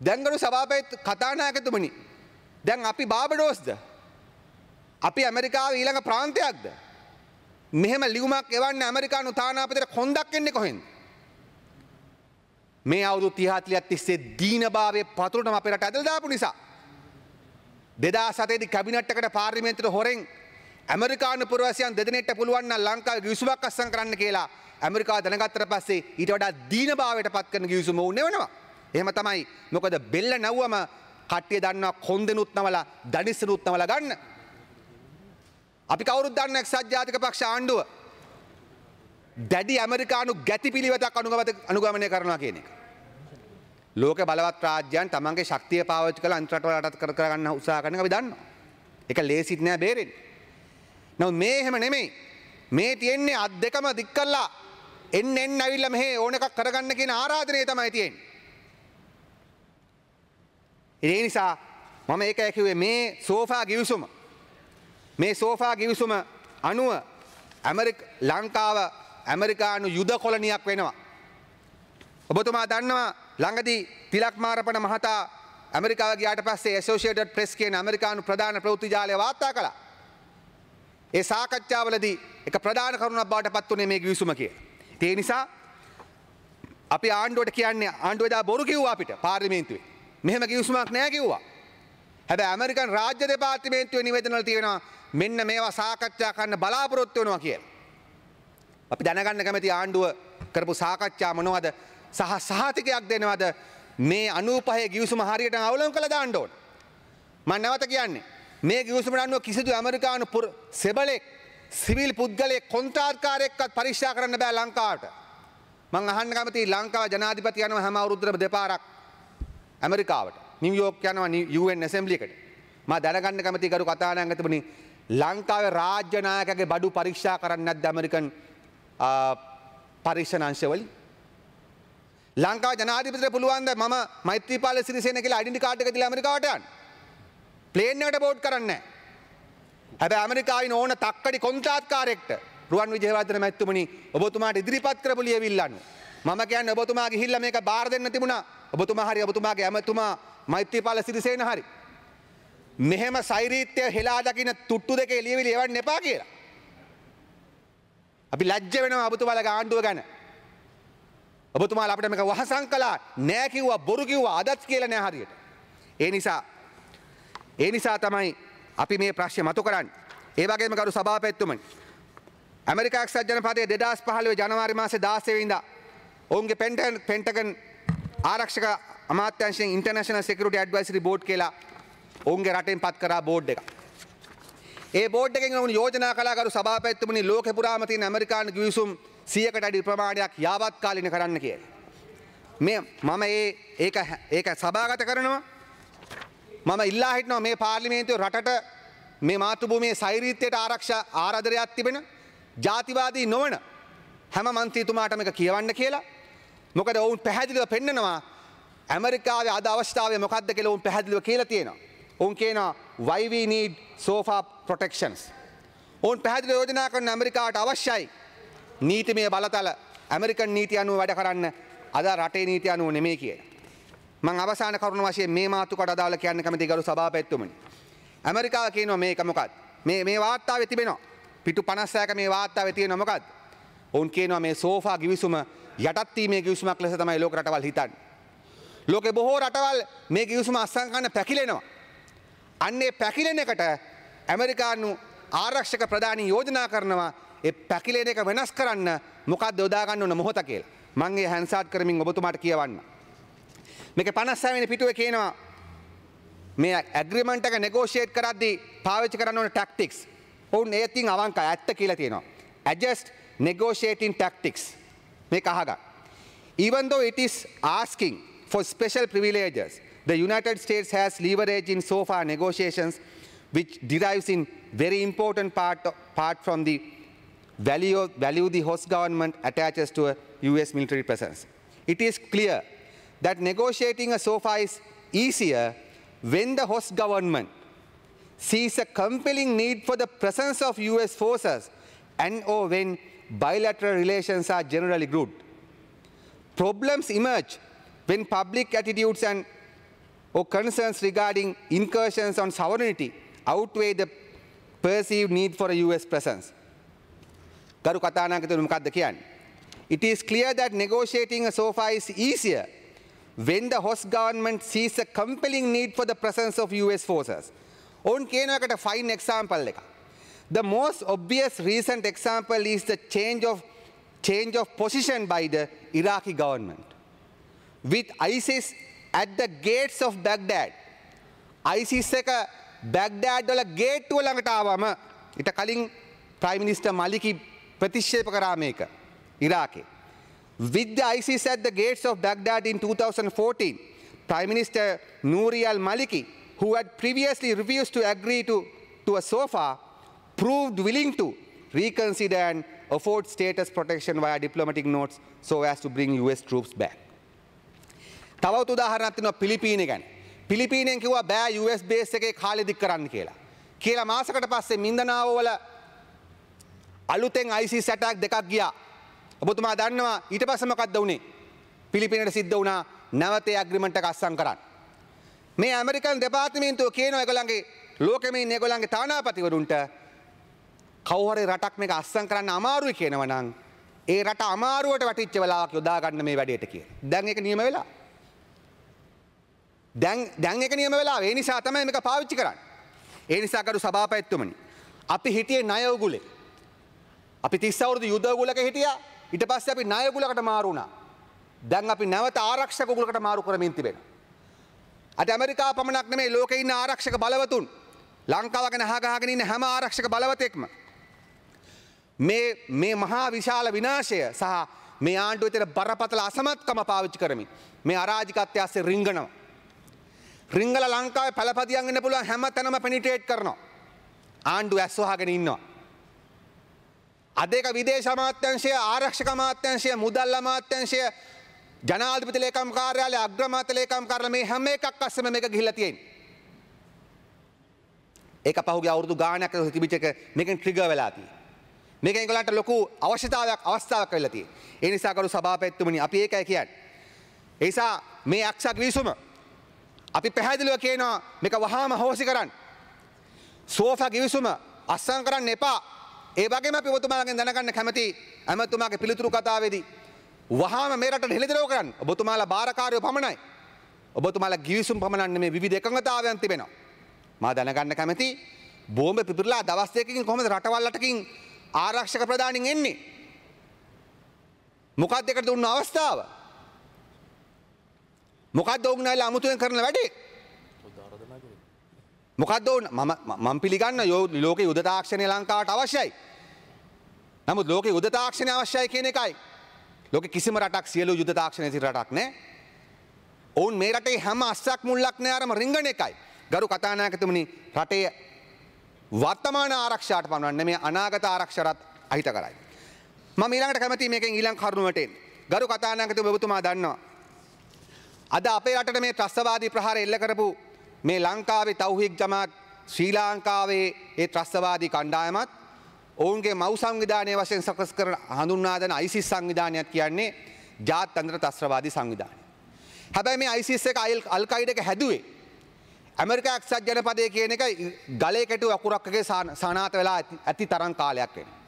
දැන්ගරු සභාපති කතානායකතුමනි දැන් අපි බාබඩෝස්ද අපි ඇමරිකාවේ ඊළඟ ප්‍රාන්තයක්ද මෙහෙම ලියුමක් එවන්න ඇමරිකානු තානාපතිට කොන්දක් එන්නේ කොහෙන්ද මේ අවුරුදු 30 40ක් තිස්සේ දීනභාවයේ පතුරටම අපේ රට ඇදලා දාපු නිසා 2007 දී කැබිනට් එකට පාර්ලිමේන්තුවට හොරෙන් ඇමරිකානු පුරවැසියන් දෙදෙනෙක්ට පුළුවන් නම් ලංකාවේ ගිවිසුමක් අත්සන් කරන්න කියලා ඇමරිකාව දැනගත්තට පස්සේ ඊට වඩා දීනභාවයට පත් කරන ගිවිසුම උන්නේ වෙනවා. එහෙම තමයි. මොකද බෙල්ල නැව්වම කට්ටිය දන්නවා කොන්දෙනුත් නවලා දනිස්සනුත් නවලා ගන්න. අපි කවුරුත් දන්න එක්සත් ජාතික පක්ෂ ආණ්ඩුව දැඩි ඇමරිකානු ගැති පිළිවෙතක් අනුගමනය කරනවා කියන එක. ලෝක බලවත් රාජ්‍යයන් තමන්ගේ ශක්තිය පාවිච්චි කරලා අන්තරට වලට කරගන්න උත්සාහ කරන එක අපි දන්නවා. ඒක ලේසිත් නෑ බේරෙන්නේ. නමුත් මේ එහෙම නෙමෙයි. මේ තියෙන්නේ අත් දෙකම දික් කරලා එන්න ඇවිල්ලා මෙහෙ ඕන එකක් කරගන්න කියන ආරාධනය තමයි තියෙන්නේ. ඒ නිසා මම ඒකයි කිව්වේ මේ සෝෆා ගිවිසුම අනුව ලංකාව ඇමරිකානු යුද කොලනියක් වෙනවා. ඔබතුමා දන්නවා ළඟදී තිලක් මාරපන මහතා ඇමරිකාව ගියාට පස්සේ ඇසෝසියේටඩ් ප්‍රෙස් කියන ඇමරිකානු ප්‍රධාන ප්‍රවෘත්ති ජාලය වාර්තා කළා. ඒ සාකච්ඡාවලදී එක ප්‍රධාන කරුණක් බවට පත් වුණේ මේ ගිවිසුම කියලා. ඒ නිසා අපි ආණ්ඩුවට කියන්නේ ආණ්ඩුව එදා බොරු කිව්වා අපිට පාර්ලිමේන්තුවේ. මෙහෙම ගිවිසුමක් නෑ කිව්වා. හැබැයි ඇමරිකන් රාජ්‍ය දෙපාර්තමේන්තුවේ නිවේදනවල තියෙනවා මෙන්න මේවා සාකච්ඡා කරන්න බලාපොරොත්තු වෙනවා කියලා. අපි දැනගන්න කැමති ආණ්ඩුව කරපු සාකච්ඡා මොනවද සහ සහතිකයක් දෙනවද මේ 95 ගිවිසුම හරියට අවලංගු කළා දාන්න ඕන. මම නැවත කියන්නේ මේ ගිවිසුමට අනුව කිසිදු ඇමරිකානු සෙබලෙක් සිවිල් පුද්ගලයෙක් කොන්ත්‍රාත්කාරයෙක්වත් පරීක්ෂා කරන්න බෑ ලංකාවට. මම අහන්න කැමතියි ලංකාව ජනාධිපති යනවා හැම අවුරුද්දකම දෙපාරක් ඇමරිකාවට. නිව්යෝක් යනවා UN ඇසෙම්බලි එකට. මම දැනගන්න කැමතියි කරු කතානායකතුමනි ලංකාවේ රාජ්‍ය නායකගේ බඩු පරීක්ෂා කරන්නේ නැද්ද ඇමරිකන් පරීක්ෂණ අංශවලින්? ලංකාවේ ජනාධිපතිට පුළුවන් ද මම මෛත්‍රීපාල සිරිසේන කියලා ඩෙන්ටි කාඩ් එක දීලා ඇමරිකාවට යන්න? ප්ලේන් එකට බෝඩ් කරන්නේ නැහැ. හැබැයි ඇමරිකාවේ ඕන තක්කඩි කොන්ත්‍රාත්කාරයෙක්ට රුවන් විජේවර්ධන මැතිතුමනි ඔබතුමාට ඉදිරිපත් කරපු ලියවිල්ල අනුව මම කියන්නේ ඔබතුමා ගිහිල්ලා මේක බාර දෙන්න තිබුණා. ඔබතුමා හරි ඔබතුමාගේ ඇමතුමා මෛත්‍රීපාල සිරිසේන හරි මෙහෙම සෛරීත්‍යය හෙලා දකින්න තුට්ටු දෙක එළියවිලි එවන්න එපා කියලා. අපි ලැජ්ජ වෙනවා ඔබතුමාලගේ ආණ්ඩුව ගැන. ඔබතුමාලා අපිට මේක වහසන් කළා, නෑ කිව්වා, බොරු කිව්වා, අදත් කියලා නෑ හරියට. ඒ නිසා තමයි අපි මේ ප්‍රශ්නේ මතු කරන්නේ. ඒ වගේම ගරු සභාපතිතුමනි, ඇමරිකා එක්සත් ජනපදයේ 2015 ජනවාරි මාසේ 16 වෙනිදා ඔවුන්ගේ පෙන්ටගන් ආරක්ෂක අමාත්‍යාංශයෙන් ඉන්ටර්නැෂනල් සිකියුරිටි ඇඩ්වයිසරි බෝඩ් කියලා ඔවුන්ගේ රටෙන් පත් කරා බෝඩ් එකක්. ඒ බෝඩ් එකෙන් ඔවුන් යෝජනා කළා ගරු සභාපතිතුමනි ලෝකෙ පුරාම තියෙන ඇමරිකානු ගිවිසුම් 100කට අඩි ප්‍රමාණයක් යාවත් කාලින කරන්න කියලා. මම ඒක සභාගත කරනවා. මම ඉල්ලා හිටනවා මේ පාර්ලිමේන්තුවේ රටට මේ මාතෘභූමියේ සෛරීත්‍යයට ආරක්ෂා ආරාධනයක් තිබෙන ජාතිවාදී නොවන හැම මන්ත්‍රීතුමාට මේක කියවන්න කියලා. මොකද ඔවුන් පැහැදිලිව පෙන්නනවා ඇමරිකාවේ අද අවස්ථාවේ මොකක්ද කියලා ඔවුන් පැහැදිලිව කියලා තියෙනවා. ඔවුන් කියනවා why we need SOFA protections. ඔවුන් පැහැදිලිව යෝජනා කරන ඇමරිකාවට අවශ්‍යයි නීතිමය බලතල ඇමරිකන් නීති අනුව වැඩ කරන්න අද රටේ නීති අනුව නෙමෙයි කියලා. මම අවසාන කරුණ වශයෙන් මේ මාතෘකාවට අදාළ කියන්න කැමති ගරු සභාපතිතුමනි. ඇමරිකාව කියනවා මේක මොකක්ද? මේ වාර්තාවේ තිබෙනවා. පිටු 56ක මේ වාර්තාවේ තියෙනවා මොකක්ද? ඔවුන් කියනවා මේ සෝෆා ගිවිසුම යටත් වීමේ ගිවිසුමක් ලෙස තමයි ලෝක රටවල් හිතන්නේ. ලෝකේ බොහෝ රටවල් මේ ගිවිසුම අත්සන් කරන්න පැකිලෙනවා. අන්නේ පැකිලෙන එකට ඇමරිකානු ආරක්ෂක ප්‍රධානී යෝජනා කරනවා ඒ පැකිලෙන එක වෙනස් කරන්න මොකක්ද යොදා ගන්න ඕන මොහොත කියලා. මම ඒ හැන්සාට් කරමින් ඔබතුමාට කියවන්න. මේක 56 වෙනි පිටුවේ කියනවා මේ ඇග්‍රීමන්ට් එක නෙගෝෂিয়েට් කරද්දී පාවිච්චි කරන්න ඕන ටැක්ටික්ස්. ඔවුන් ඒ තින් අවංකයි ඇත්ත කියලා තියෙනවා. adjust negotiating tactics. මේක අහගන්න. Even though it is asking for special privileges, the United States has leverage in SOFA negotiations, which derives in very important part from the value the host government attaches to a US military presence. It is clear that negotiating a SOFA is easier when the host government sees a compelling need for the presence of US forces and or when bilateral relations are generally good. Problems emerge when public attitudes and or concerns regarding incursions on sovereignty outweigh the perceived need for a US presence. Garu Katanaakatumaru මොකක්ද කියන්නේ? It is clear that negotiating a SOFA is easier when the host government sees a compelling need for the presence of US forces. On කියනකට fine example එක. The most obvious recent example is the change of position by the Iraqi government. With ISIS at the gates of Baghdad. ISIS එක Baghdad වල ගේට්ටුව ළඟට ආවම ඊට කලින් Prime Minister Maliki ප්‍රතික්ෂේප කරා මේක ඉරාකේ. With the ISIS at the gates of Baghdad in 2014, Prime Minister Nouri al-Maliki, who had previously refused to agree to a SOFA, proved willing to reconsider and afford status protection via diplomatic notes so as to bring US troops back. තවත් උදාහරණයක් තියෙනවා පිලිපීනය ගැන. පිලිපීනයෙන් කිව්වා බෑ US base එකේ කාලෙ දික් කරන්න කියලා. කියලා මාසකට පස්සේ මින්දනාව වල අලුතෙන් ISIS ඇටැක් දෙකක් ගියා. ඔබතුමා දන්නවා ඊට පස්සේ මොකක්ද වුනේ? පිලිපීනයට සිද්ධ වුණා නැවත ඇග්‍රීමන්ට් එක අත්සන් කරන්න. මේ ඇමරිකන් දෙපාර්තමේන්තුව කියනවා ඒගොල්ලන්ගේ ලෝකෙම ඉන්න ඒගොල්ලන්ගේ තානාපතිවරුන්ට කවුරු රටක් මේක අත්සන් කරන්න අමාරුයි කියනවා නම් ඒ රට අමාරුවට වැටිච්ච වෙලාවක් යොදා ගන්න මේ වැඩේට කියලා. දැන් ඒක නියම වෙලා. දැන් ඒක නියම වෙලා. ඒ නිසා තමයි මේක පාවිච්චි කරන්නේ. ඒ නිසා කරු සභාපතිතුමනි අපි හිටියේ ණය උගුලේ. අපි 30 අවුරුදු යුද උගුලක හිටියා. ඊට පස්සේ අපි ණය උගුලකට මාරු වුණා. දැන් අපි නැවත ආරක්ෂක උගුලකට මාරු කරමින් තිබෙනවා. අද ඇමරිකාව පමණක් නෙමෙයි ලෝකේ ඉන්න ආරක්ෂක බලවතුන් ලංකාව ගැන අහගහගෙන ඉන්න හැම ආරක්ෂක බලවතෙක්ම මේ මහා විශාල විනාශය සහ මේ ආණ්ඩුවේ තියෙන බරපතල අසමත්කම පාවිච්චි කරමින් මේ අරාජිකත්වය ඇස්සේ රිංගනවා. රිංගල ලංකාවේ පළපදියම් වෙන්න පුළුවන් හැම තැනම පෙනිට්‍රේට් කරනවා. ආණ්ඩුව ඇස් වහගෙන ඉන්නවා. අද ඒක විදේශ අමාත්‍යාංශය, ආරක්ෂක අමාත්‍යාංශය, මුදල් අමාත්‍යාංශය, ජනාධිපති ලේකම් කාර්යාලය, අග්‍රාමාත්‍ය ලේකම් කාර්යාලය මේ හැම එකක් අස්සම මේක ගිහිල්ලා තියෙන්නේ. ඒක පහුගිය අවුරුදු ගාණක් තිබිච්ච එක මේකෙන් ට්‍රිගර් වෙලා තියෙන්නේ. මේක ඒගොල්ලන්ට ලොකු අවස්ථාවක් වෙලා තියෙන්නේ. ඒ නිසා කරු සභාපතිතුමනි අපි ඒකයි කියන්නේ. ඒ නිසා මේ අක්ෂක් විසුම අපි පැහැදිලිව කියනවා මේක වහාම හොසි කරන්න. සෝෆා ගිවිසුම අස්සම් කරන්න එපා. ඒ වගේම අපි ඔබතුමාලගෙන් දැනගන්න කැමති ඇමතුමාගේ පිළිතුරු කතාවේදී වහාම මේ රටට හෙළිදරව් කරන්න ඔබතුමාලා බාරකාරයෝ පමණයි. ඔබතුමාලා ගිවිසුම් පමණක් නෙමේ විවිධ එකඟතාවයන් තිබෙනවා. මා දැනගන්න කැමති බෝම්බ පිපිරලා දවස් දෙකකින් කොහොමද රටවල්ලටකින් ආරක්ෂක ප්‍රධානින් එන්නේ? මොකක්ද එකට දුන්න අවස්ථාව? මොකක්ද ඔවුන් ඇවිල්ලා අමුතුවෙන් කරන වැඩේ? මොකක්ද මම පිළිගන්න ලෝකේ යුද තාක්ෂණය ලංකාවට අවශ්‍යයි. නමුත් ලෝකේ යුද තාක්ෂණය අවශ්‍යයි කියන එකයි. ලෝකේ කිසිම රටක් සියලු යුද තාක්ෂණය තියෙන රටක් නෑ. ඔවුන් මේ රටේ හැම අස්සක් මුල්ලක් නෑ අරම රිංගන එකයි. ගරු කතානායකතුමනි රටේ වර්තමාන ආරක්ෂාවට පනවන්න මේ අනාගත ආරක්ෂාවත් අහිත කරයි. මම ඊළඟට කැමතියි මේකෙන් ඊළඟ කරුණුවට එන්න. ගරු කතානායකතුමනි ඔබතුමා දන්නවා අද අපේ රටට මේ ත්‍රස්තවාදී ප්‍රහාර එල්ල කරපු මේ ලංකාවේ තෞහිද් ජමාත් ශ්‍රී ලංකාවේ ඒ ත්‍රස්තවාදී කණ්ඩායමත් ඔවුන්ගේ මව් සංවිධානය වශයෙන් සකස් කරන හඳුන්වා දෙන ISIS සංවිධානයත් කියන්නේ ජාත්‍යන්තර ත්‍රස්තවාදී සංවිධානය. හැබැයි මේ ISIS එක අල් කයිඩා එක හැදුවේ ඇමරිකා එක්සත් ජනපදයේ කියන එක ගලේ කැටු අකුරක් වගේ සානාත වෙලා ඇති තරම් කාලයක් වෙනවා.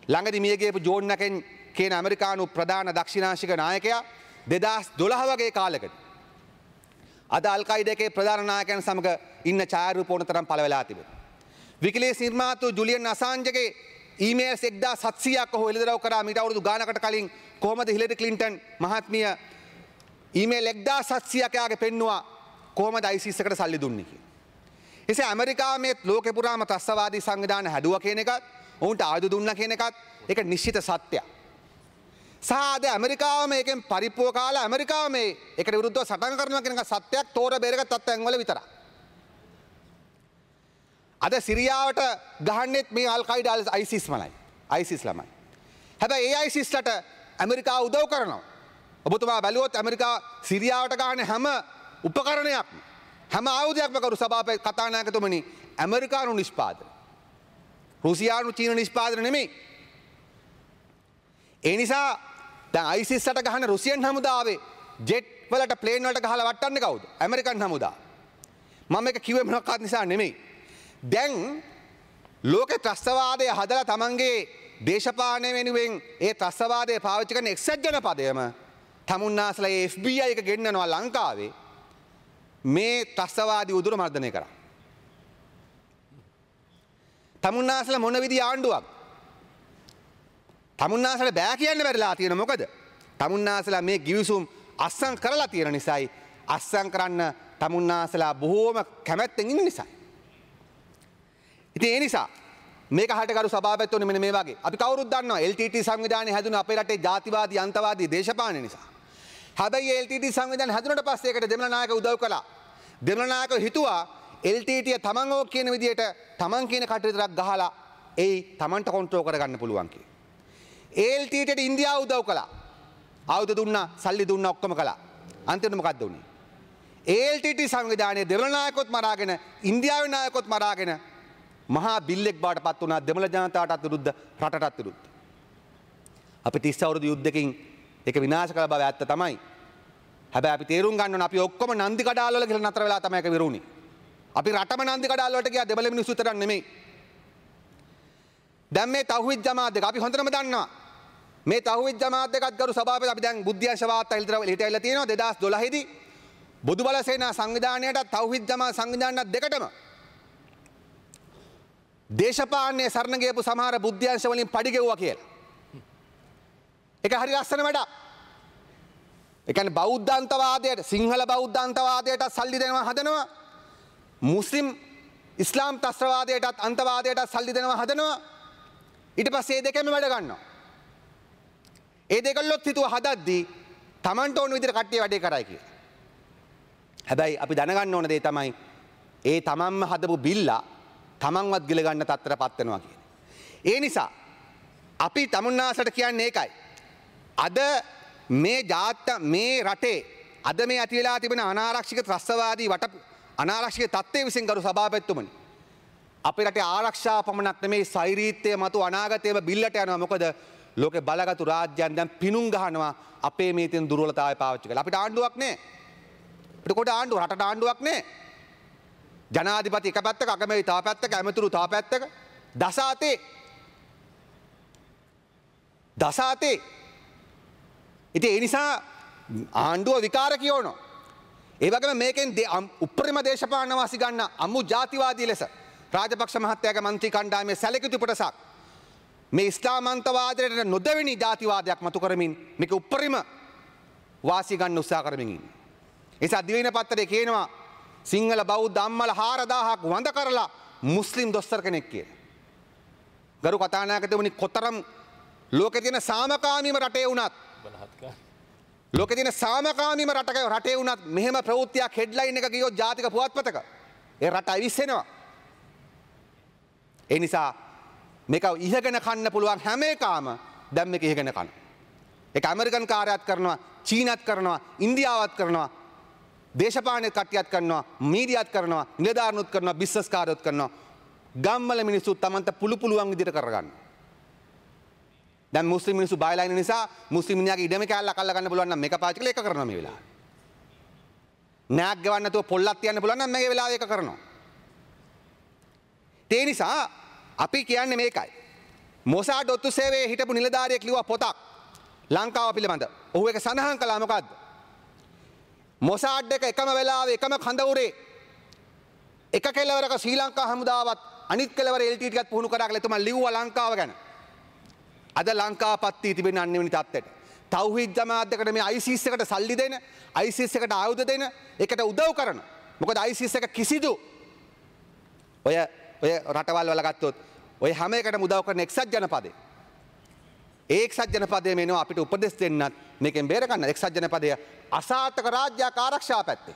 ළඟදී මිය ගියපු ජෝන් නැකෙන් කියන ඇමරිකානු ප්‍රධාන දක්ෂිණාංශික नायකයා 2012 වගේ කාලෙකට අද අල් කයිඩා එකේ ප්‍රධාන නායකයන් සමග ඉන්න ඡායාරූප ඕන තරම් පළ වෙලා තිබෙනවා. විකිලීක්ස් නිර්මාතෘ ජුලියන් අසාන්ජගේ ඊමේල්ස් 1700ක් ඔහු එළිදරව් කරා මීට අවුරුදු ගානකට කලින් කොහොමද හිලරි ක්ලින්ටන් මහත්මිය ඊමේල් 1700ක් යාගේ පෙන්නුවා කොහොමද ISIS එකට සල්ලි දුන්නේ කියලා. එසේ ඇමරිකාව මේ ලෝකේ පුරාම ත්‍රස්තවාදී සංවිධාන හැදුවා කියන එකත් ඔවුන්ට ආයුධ දුන්නා කියන එකත් ඒක නිශ්චිත සත්‍යයක්. සාද ඇමරිකාව මේකෙන් පරිප්පුව කාලා ඇමරිකාව මේ එකට විරුද්ධව සටන් කරනවා කියන එක සත්‍යයක් තෝර බේරගත් තත්ත්වයන් වල විතරයි. අද සිරියාවට ගහන්නෙත් මේ අල් කයිඩා ISIS මලයි. ISIS ළමයි. හැබැයි ඒ ISISලට ඇමරිකාව උදව් කරනවා. ඔබතුමා බැලුවොත් ඇමරිකාව සිරියාවට ගහන හැම උපකරණයක්ම හැම ආයුධයක්ම කරු සභාපති කතානායකතුමනි ඇමරිකානු නිෂ්පාදන. රුසියානු චීන නිෂ්පාදන නෙමෙයි. ඒ නිසා දැන් ISISලට ගහන රුසියන් හමුදාවේ ජෙට් වලට ප්ලේන් වලට ගහලා වට්ටන්නේ කවුද? ඇමරිකන් හමුදාව. මම මේක කිව්වේ මොනක්වත් නිසා නෙමෙයි. දැන් ලෝකේ ත්‍රස්තවාදය හදලා තමන්ගේ දේශපාලනය වෙනුවෙන් ඒ ත්‍රස්තවාදය පාවිච්චි කරන එක්සත් ජනපදයම තමුන්නාසලා ඒ FBI එක ගෙන්නනවා ලංකාවේ මේ ත්‍රස්තවාදී උදුර මර්ධනය කරා. තමුන්නාසලා මොන විදිහේ ආණ්ඩුවක්? තමුන්නාසලා බෑ කියන්න බැරිලා තියෙන මොකද? තමුන්නාසලා මේ ගිවිසුම් අස්සම් කරලා තියෙන නිසායි අස්සම් කරන්න තමුන්නාසලා බොහෝම කැමැත්තෙන් ඉන්න නිසායි. ඉතින් ඒ නිසා මේක හටගරු සභාපතිතුමනි මෙන්න මේ වගේ අපි කවුරුත් දන්නවා LTT සංවිධානය හැදුනේ අපේ රටේ ජාතිවාදී අන්තවාදී දේශපාලන නිසා. හැබැයි LTT සංවිධානය හැදුනට පස්සේ ඒකට දෙමළ නායක උදව් කළා. දෙමළ නායකයෝ හිතුවා LTT තමන් ඕක කියන විදිහට තමන් කියන කට විතරක් ගහලා ඒ තමන්ට කන්ට්‍රෝල් කරගන්න පුළුවන් කියලා. LTTට ඉන්දියාව උදව් කළා. ආයුධ දුන්නා, සල්ලි දුන්නා, ඔක්කොම කළා. අන්තිමට මොකක්ද වුනේ? LTT සංවිධානයේ දෙමළ නායකොත් මරාගෙන ඉන්දියාවේ නායකොත් මරාගෙන මහා බිල්ලෙක් බවට පත් වුණා දෙමළ ජනතාවටත් විරුද්ධ රටටත් විරුද්ධ. අපි 30 අවුරුදු යුද්ධකින් ඒක විනාශ කළ බව ඇත්ත තමයි. හැබැයි අපි තේරුම් ගන්න ඕන අපි ඔක්කොම නන්දි කඩාල් වල ගිහලා නතර වෙලා තමයි ඒක විරුණේ. අපි රටම නන්දි කඩාල් වලට ගියා දෙමළ මිනිස්සු විතරක් නෙමෙයි. දැන් මේ තෞහිද් ජමාත් දෙක අපි හොඳටම දන්නවා. මේ තෞහිද් ජමාත් දෙකත් ගරු සභාපති අපි දැන් බුද්ධිංශ වාර්තා හිටවිලා තියෙනවා 2012 දී බොදු බල සේනා සංවිධානයට තෞහිද් ජමාත් සංවිධානයත් දෙකටම දේශපාලනයේ සරණ ගියපු සමහර බුද්ධිංශ වලින් පඩි ගෙවුවා කියලා. ඒක හරි ලස්සන වැඩක්. ඒ කියන්නේ බෞද්ධ අන්තවාදයට සිංහල බෞද්ධ අන්තවාදයට සල්ලි දෙනවා හදනවා. මුස්ලිම් ඉස්ලාම් ත්‍රස්තවාදයටත් අන්තවාදයටත් සල්ලි දෙනවා හදනවා. ඊට පස්සේ මේ දෙකම වැඩ ගන්නවා. ඒ දෙකල්ලොත් හිතුව හදද්දී Tamanට ඕන විදිහට කට්ටිය වැඩේ කරයි කියලා. හැබැයි අපි දැනගන්න ඕන දේ තමයි ඒ තමන්ම හදපු බිල්ලා තමන්වත් ගිල ගන්න තත්ත්වයටපත් වෙනවා කියන්නේ. ඒ නිසා අපි තමුන්නාසට කියන්නේ ඒකයි. අද මේ රටේ අද මේ ඇති වෙලා තිබෙන අනාරක්ෂිත ත්‍රස්තවාදී අනාරක්ෂිත තත්ත්වයේ විසින් ගරු සභාපතිතුමනි අපේ රටේ ආරක්ෂාව පමණක් නෙමේ සෛරීත්වය මතු අනාගතයේම බිල්ලට යනවා. මොකද ලෝකේ බලගත්ු රාජ්‍යයන් දැන් පිණුම් ගහනවා අපේ මේ තියෙන දුර්වලතාවය පාවිච්චි කරලා. අපිට ආණ්ඩුවක් නැහැ. අපිට කොට ආණ්ඩුව රටට ආණ්ඩුවක් නැහැ. ජනාධිපති එක පැත්තක, අගමැති තව පැත්තක, ඇමතුරු තව පැත්තක. දසාතේ. ඉතින් ඒ නිසා ආණ්ඩුව විකාර කියවනවා. ඒ වගේම මේකෙන් උපරිම දේශපාලන වාසි ගන්න අමු ජාතිවාදී ලෙස රාජපක්ෂ මහත්තයාගේ මන්ත්‍රී කණ්ඩායමේ සැලකියුතු කොටසක් මේ ඉස්ලාමන්තවාදයට නොදෙවෙනි ජාතිවාදයක් මතු කරමින් මේක උපරිම වාසි ගන්න උත්සාහ කරමින් ඉන්නේ. ඒ නිසා දිවයින පත්තරේ කියනවා සිංහල බෞද්ධ අම්මලා 4000ක් වඳ කරලා මුස්ලිම් දොස්තර කෙනෙක් කියලා. ගරු කතානායකතුමනි කොතරම් ලෝකේ තියෙන සාමකාමීම රටේ වුණත් ලෝකේ තියෙන සාමකාමීම රටේ වුණත් මෙහෙම ප්‍රවෘත්තියක් හෙඩ්ලයින් එක ගියොත් ජාතික පුවත්පතක ඒ රට අවිස්සෙනවා. ඒ නිසා මේක ඉහගෙන කන්න පුළුවන් හැම එකම දැන් මේක ඉහගෙන කන. ඒක ඇමරිකන් කාර්යයක් කරනවා, චීනත් කරනවා, ඉන්දියාවත් කරනවා, දේශපාලන කට්ටියත් කරනවා, මීඩියාත් කරනවා, නිලධාරනුත් කරනවා, බිස්නස් කාර්යොත් කරනවා. ගම්වල මිනිස්සු තමන්ට පුළුවන් විදිහට කරගන්න. දැන් මුස්ලිම් මිනිස්සු බයලා ඉන්න නිසා මුස්ලිම් මිනිහාගේ ඉඩම කැල්ලක් අල්ල ගන්න පුළුවන් නම් මේක පාවිච්චි කරලා ඒක කරනවා මේ වෙලාවේ. නෑක් ගෙවන්න නැතුව පොල්ලක් තියන්න පුළුවන් නම් මේ වෙලාවේ ඒක කරනවා. ඒ නිසා අපි කියන්නේ මේකයි. මොසාඩ් ඔත්තු සේවයේ හිටපු නිලධාරියෙක් ලිව්වා පොතක් ලංකාව පිළිබඳ. ඔහු ඒක සඳහන් කළා මොකද්ද? මොසාඩ් එක එකම වෙලාවේ එකම කඳවුරේ එක කෙළවරක ශ්‍රී ලංකා හමුදාවත් අනිත් කෙළවර LTT එකත් පුහුණු කරා කියලා එතුමා ලිව්වා ලංකාව ගැන. අද ලංකාවපත් වී තිබෙන අන්නෙවෙනි තත්ත්වයට. තව්හීද් ජමාත් එකට මේ ISIS එකට සල්ලි දෙන, ISIS එකට ආයුධ දෙන, ඒකට උදව් කරන. මොකද ISIS එක කිසිදු ඔය රටවල් වල ගත්තොත් ඔය හැම එකටම උදව් කරන එක්සත් ජනපදේ. ඒ එක්සත් ජනපදයේ මේනවා අපිට උපදෙස් දෙන්නත් මේකෙන් බේර ගන්න. එක්සත් ජනපදය අසාර්ථක රාජ්‍යයක් ආරක්ෂා පැත්තේ.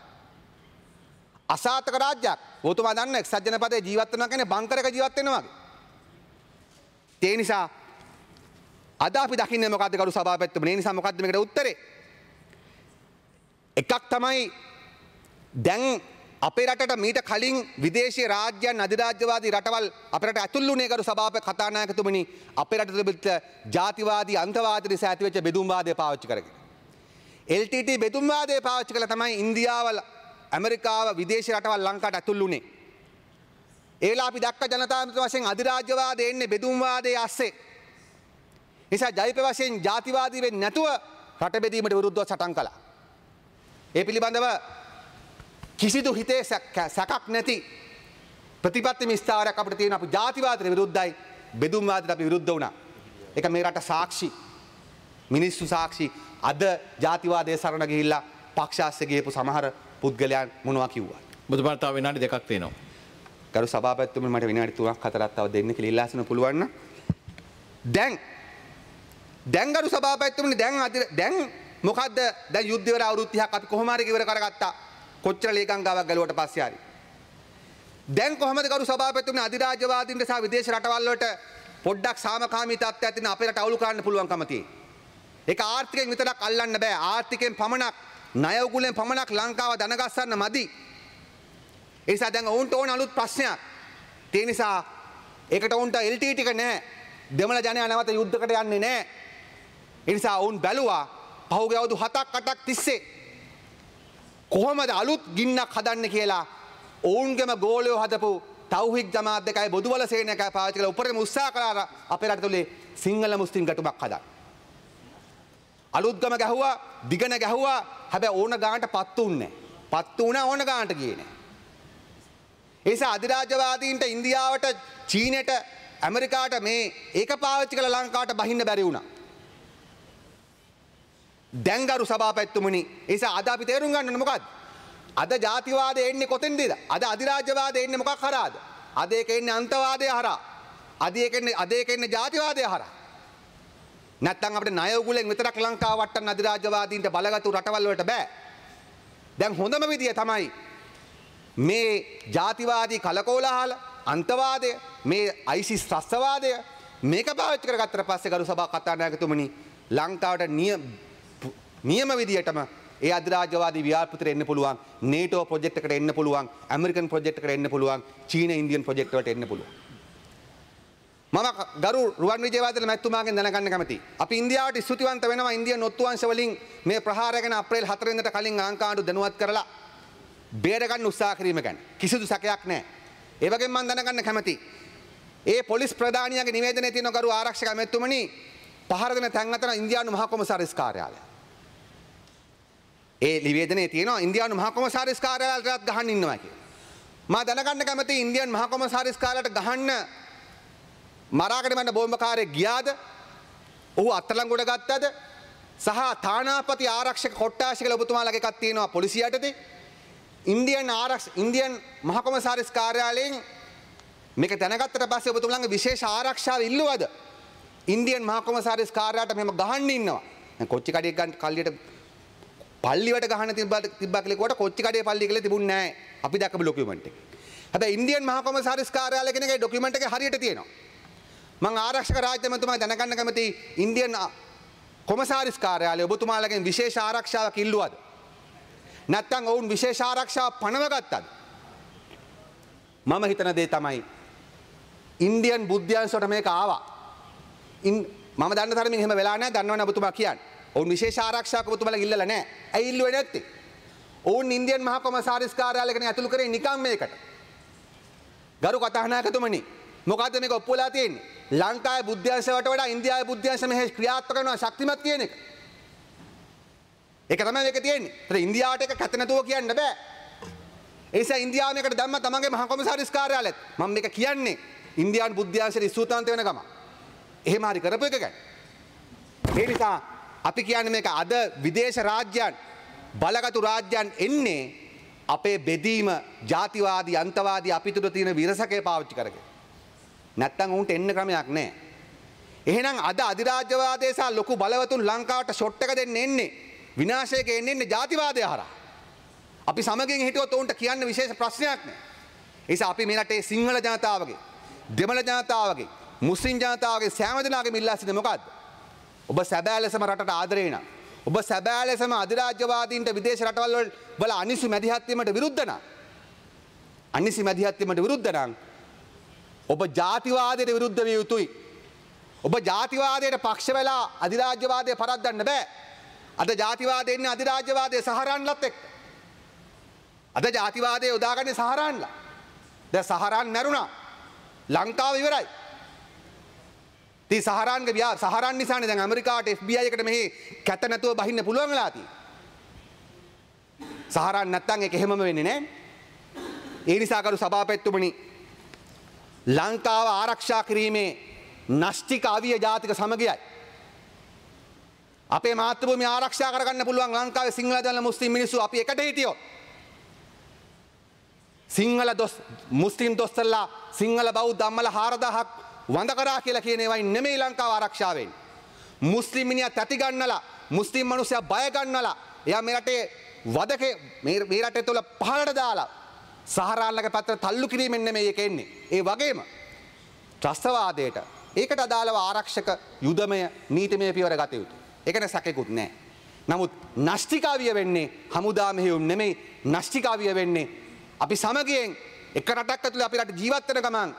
අසාර්ථක රාජ්‍යයක්. ඔතුමා දන්න එක්සත් ජනපදයේ ජීවත් වෙනවා කියන්නේ බංකරක ජීවත් වෙනවා වගේ. ඒ නිසා අද අපි දකින්නේ මොකද්ද කරු සභාපතිතුමනි? ඒ නිසා මොකද්ද මේකට උත්තරේ? එකක් තමයි දැන් අපේ රටට මීට කලින් විදේශීය රාජ්‍යයන් අධිරාජ්‍යවාදී රටවල් අපේ රට ඇතුළු වුණේ කරු සභාපති කතානායකතුමනි අපේ රට තිබිච්ච ජාතිවාදී අන්තවාදී නිසා ඇතිවෙච්ච බෙදුම්වාදය පාවිච්චි කරගෙන. LTT බෙදුම්වාදය පාවිච්චි කළා තමයි ඉන්දියාව, ඇමරිකාව, විදේශීය රටවල් ලංකාවට ඇතුළු වුණේ. ඒ වෙලාව අපි දැක්ක ජනතාවන්ත වශයෙන් අධිරාජ්‍යවාදය එන්නේ බෙදුම්වාදයේ ASCII. නිසා ජයිප වශයෙන් ජාතිවාදී වෙන්නේ නැතුව රට බෙදීමට විරුද්ධව සටන් කළා. ඒ පිළිබඳව කිසිදු හිතේ සැකක් නැති ප්‍රතිපත්ති විස්තරයක් අපිට තියෙනවා. අපි ජාතිවාදයට විරුද්ධයි, බෙදුම්වාදයට අපි විරුද්ධ වුණා. ඒක මේ රට සාක්ෂි. මිනිස්සු සාක්ෂි. අද ජාතිවාදයේ සරණ ගිහිල්ලා පක්ෂාස්සේ ගියපු සමහර පුද්ගලයන් මොනවා කිව්වා. බුදුබාර තව විනාඩි දෙකක් තියෙනවා. ගරු සභාපතිතුමනි මට විනාඩි 3ක් 4ක් තව දෙන්න කියලා ඉල්ලා සිටින්න පුළුවන් නම් දැන් ගරු සභාපතිතුමනි දැන් මොකද්ද දැන් යුද්ධ ඉවර අවුරුදු 30ක් අපි කොහොම හරි ඉවර කරගත්තා. කොච්චර ලේකංගාවක් ගැලුවට පස්සේ හරි. දැන් කොහොමද ගරු සභාපතිතුමනි අධිරාජ්‍යවාදීන්ට සහ විදේශ රටවල් වලට පොඩ්ඩක් සාමකාමී තත්ත්වයක් තියෙන අපේ රට අවුල් කරන්න පුළුවන්කම තියෙන්නේ. ඒක ආර්ථිකයෙන් විතරක් අල්ලන්න බෑ. ආර්ථිකයෙන් පමණක්, ණය උගුලෙන් පමණක් ලංකාව දනගස්සන්න මදි. ඒ නිසා දැන් ඔවුන්ට ඕන අලුත් ප්‍රශ්නයක්. ඒ නිසා ඒකට ඔවුන්ට LTT ටික නැහැ. දෙමළ ජනයා නැවත යුද්ධකට යන්නේ නැහැ. ඒ නිසා ඔවුන් බැලුවා පහුගිය අවුරුදු 7ක් 8ක් තිස්සේ කොහොමද අලුත් ගින්නක් හදන්න කියලා ඔවුන්ගේම ගෝලයෝ හදපු තව්හීද් ජමාත් දෙකයි බොදුවල සේනයකයි පාවිච්චි කරලා උපරිම උත්සාහ කළා අපේ රට තුලේ සිංහල මුස්ලිම් ගැටුමක් හදන්න. අලුත්ගම ගැහුවා, දිගන ගැහුවා. හැබැයි ඕන ගානට පත්තු උන්නේ නැහැ. පත්තු වුණා ඕන ගානට ගියේ නැහැ. ඒ නිසා අධිරාජ්‍යවාදීන්ට ඉන්දියාවට, චීනයට, ඇමරිකාට මේ ඒක පාවිච්චි කරලා ලංකාවට බහින්න බැරි වුණා. දැන් ගරු සභාපතිතුමනි ඒ නිසා අද අපි තේරුම් ගන්න ඕනේ මොකද්ද? අද ජාතිවාදය එන්නේ කොතෙන්ද? අද අධිරාජ්‍යවාදය එන්නේ මොකක් හරහාද? අද ඒක එන්නේ අන්තවාදය හරහා. අද ඒක එන්නේ ජාතිවාදය හරහා. නැත්තම් අපිට ණය උගුලෙන් විතරක් ලංකාව වට්ටන්න අධිරාජ්‍යවාදීන්ට බලගත්තු රටවල් වලට බෑ. දැන් හොඳම විදිය තමයි මේ ජාතිවාදී කලකෝලහල, අන්තවාදය, මේ ISIS ත්‍රස්තවාදය මේක පාවිච්චි කරගත්තට පස්සේ ගරු සභා කතානායකතුමනි ලංකාවට නියම විදියටම ඒ අධිරාජ්‍යවාදී ව්‍යාපෘතියට එන්න පුළුවන්, නේටෝ ප්‍රොජෙක්ට් එකට එන්න පුළුවන්, ඇමරිකන් ප්‍රොජෙක්ට් එකට එන්න පුළුවන්, චීන ඉන්දියන් ප්‍රොජෙක්ට් වලට එන්න පුළුවන්. මම ගරු රුවන් විජේවර්ධන මැතිතුමාගෙන් දැනගන්න කැමතියි. අපි ඉන්දියාවට ස්තුතිවන්ත වෙනවා ඉන්දියන් ඔත්තු වංශ වලින් මේ ප්‍රහාරය ගැන අප්‍රේල් 4 වෙනිදාට කලින් ලංකාවට දැනුවත් කරලා බේරගන්න උත්සාහ කිරීම ගැන කිසිදු සැකයක් නැහැ. ඒ වගේම මම දැනගන්න කැමතියි. ඒ පොලිස් ප්‍රධානියාගේ නිවේදනයේ තියෙන ගරු ආරක්ෂක ඇමතුමනි පහර දෙන තැන් අතර ඉන්දියානු මහ කොමසාරිස් කාර්යාලය. ඒ නිවේදනයේ තියෙනවා ඉන්දියානු මහ කොමසාරිස් කාර්යාලයටත් ගහන්න ඉන්නවා කියලා. මම දැනගන්න කැමතියි ඉන්දියානු මහ කොමසාරිස් කාර්යාලයට ගහන්න මරාගෙන මන්න බෝම්බකාරයෙක් ගියාද? ඔහු අත්අඩංගුවට ගත්තද? සහ තානාපති ආරක්ෂක කොට්ටාශ කියලා ඔබතුමාලගේ එකක් තියෙනවා පොලිසියටද? ඉන්දියන් මහ කොමසාරිස් කාර්යාලයෙන් මේක දැනගත්තට පස්සේ ඔබතුමාලගේ විශේෂ ආරක්ෂාව ඉල්ලුවද? ඉන්දියන් මහ කොමසාරිස් කාර්යාලයට මෙහෙම ගහන්න ඉන්නවා. දැන් කොච්චි කඩේක ගන්න කල්ලියට පල්ලියට ගහන්න තිබ්බා කියලා කිව්වට කොච්චි කඩේ පල්ලිය කියලා තිබුණේ නැහැ. අපි දැකපු ડોකියුමන්ට් එක. හැබැයි ඉන්දියන් මහ කොමසාරිස් කාර්යාලය කියන එකේ ડોකියුමන්ට් එකේ හරියට තියෙනවා. මම ආරක්ෂක රාජ්‍ය මන්ත්‍රීතුමා දැනගන්න කැමති ඉන්දියන් කොමසාරිස් කාර්යාලය ඔබතුමාලගෙන් විශේෂ ආරක්ෂාවක් ඉල්ලුවද? නැත්නම් ඔවුන් විශේෂ ආරක්ෂාවක් පනවගත්තද? මම හිතන දේ තමයි ඉන්දියන් බුද්ධ්‍යංශයට මේක ආවා. මම දන්න තරමින් එහෙම වෙලා නැහැ. දන්නවනේ ඔබතුමා කියන්නේ. ඔවුන් විශේෂ ආරක්ෂාවක් ඔබතුමාලගෙන් ඉල්ලලා නැහැ. ඇයි ඉල්ලුවේ නැත්තේ? ඔවුන් ඉන්දියන් මහ කොමසාරිස් කාර්යාලයකට ඇතුළු කරේ නිකම් මේකට. ගරු කතානායකතුමනි මොකද්ද මේක ඔප්පුවලා තියෙන්නේ? ලංකාවේ බුද්ධ්‍යංශයට වඩා ඉන්දියාවේ බුද්ධ්‍යංශ මෙහි ක්‍රියාත්මක වෙනවා ශක්තිමත් කියන එක. ඒක තමයි මේක තියෙන්නේ. ඒත් ඉන්දියාවට එක කැත නැතුව කියන්න බෑ. ඒ නිසා ඉන්දියාව මේකට දැම්ම තමන්ගේ මහ කොමසාරිස් කාර්යාලයත්. මම මේක කියන්නේ ඉන්දියානු බුද්ධ්‍යංශයේ සූතාන්ත වෙන ගම. එහෙම හරි කරපු එක ගැන. ඒ නිසා අපි කියන්නේ මේක අද විදේශ රාජ්‍යයන් බලගතු රාජ්‍යයන් එන්නේ අපේ බෙදීම ජාතිවාදී අන්තවාදී අපි තුර තියෙන විරසකේ පාවිච්චි කරගෙන. නැත්තම් උන්ට එන්න ක්‍රමයක් නැහැ. එහෙනම් අද අධිරාජ්‍යවාදයේ සහ ලොකු බලවතුන් ලංකාවට ෂොට් එක දෙන්න එන්නේ විනාශයක එන්නේ ජාතිවාදය හරහා. අපි සමගින් හිටියොත් උන්ට කියන්න විශේෂ ප්‍රශ්නයක් නැහැ. ඒ නිසා අපි මේ රටේ සිංහල ජනතාවගේ, දෙමළ ජනතාවගේ, මුස්ලිම් ජනතාවගේ සෑම දෙනාගේම ඉල්ලා සිටින්නේ මොකද්ද? ඔබ සැබෑ ලෙසම රටට ආදරේ නම්, ඔබ සැබෑ ලෙසම අධිරාජ්‍යවාදීන්ට විදේශ රටවල් වල අනිසු මැදිහත් වීමට විරුද්ධ නම්, අනිසි මැදිහත් වීමට විරුද්ධ නම් ඔබ ජාතිවාදයට විරුද්ධ විය යුතුයි. ඔබ ජාතිවාදයට පක්ෂ වෙලා අධිරාජ්‍යවාදය පරද්දන්න බෑ. අද ජාතිවාදයේ ඉන්නේ අධිරාජ්‍යවාදයේ සහරන්ලත් එක්ක. අද ජාතිවාදයේ යොදාගන්නේ සහරන්ලා. දැන් සහරන් මැරුණා. ලංකාව ඉවරයි. ඉතින් සහරන් නිසානේ දැන් ඇමරිකාවට FBI එකට මෙහි කැත නැතුව බහින්න පුළුවන් වෙලා තියෙන්නේ. සහරන් නැත්තම් ඒක එහෙමම වෙන්නේ නැහැ. ඒ නිසා කරු සභාපතිතුමනි ලංකාව ආරක්ෂා කිරීමේ නාස්තික අවිය ජාතික සමගියයි. අපේ මාතෘභූමිය ආරක්ෂා කරගන්න පුළුවන් ලංකාවේ සිංහල දන්න මුස්ලිම් මිනිස්සු අපි එකට හිටියොත්. සිංහල මුස්ලිම් දොස්තරලා සිංහල බෞද්ධ අම්මලා 4000ක් වඳ කරා කියලා කියන ඒවායින් නෙමෙයි ලංකාව ආරක්ෂා වෙන්නේ. මුස්ලිම් මිනිහා තැති ගන්නලා, මුස්ලිම් මිනිස්සයා බය ගන්නලා, එයා මේ රටේ වදකේ මේ රටේ තුල පහළට දාලා සහරාන්ලගේ පැත්තට තල්ලු කිරීමෙන් නෙමෙයි ඒක එන්නේ. ඒ වගේම ත්‍රස්තවාදයට ඒකට අදාළව ආරක්ෂක යුදමය නීතිමය පියවර ගත යුතුයි. ඒකනේ සැකෙකුත් නැහැ. නමුත් නාස්තිකාවිය වෙන්නේ හමුදා මෙහෙයුම් නෙමෙයි. නාස්තිකාවිය වෙන්නේ අපි සමගියෙන් එක රටක් ඇතුළේ අපි රට ජීවත් වෙන ගමන්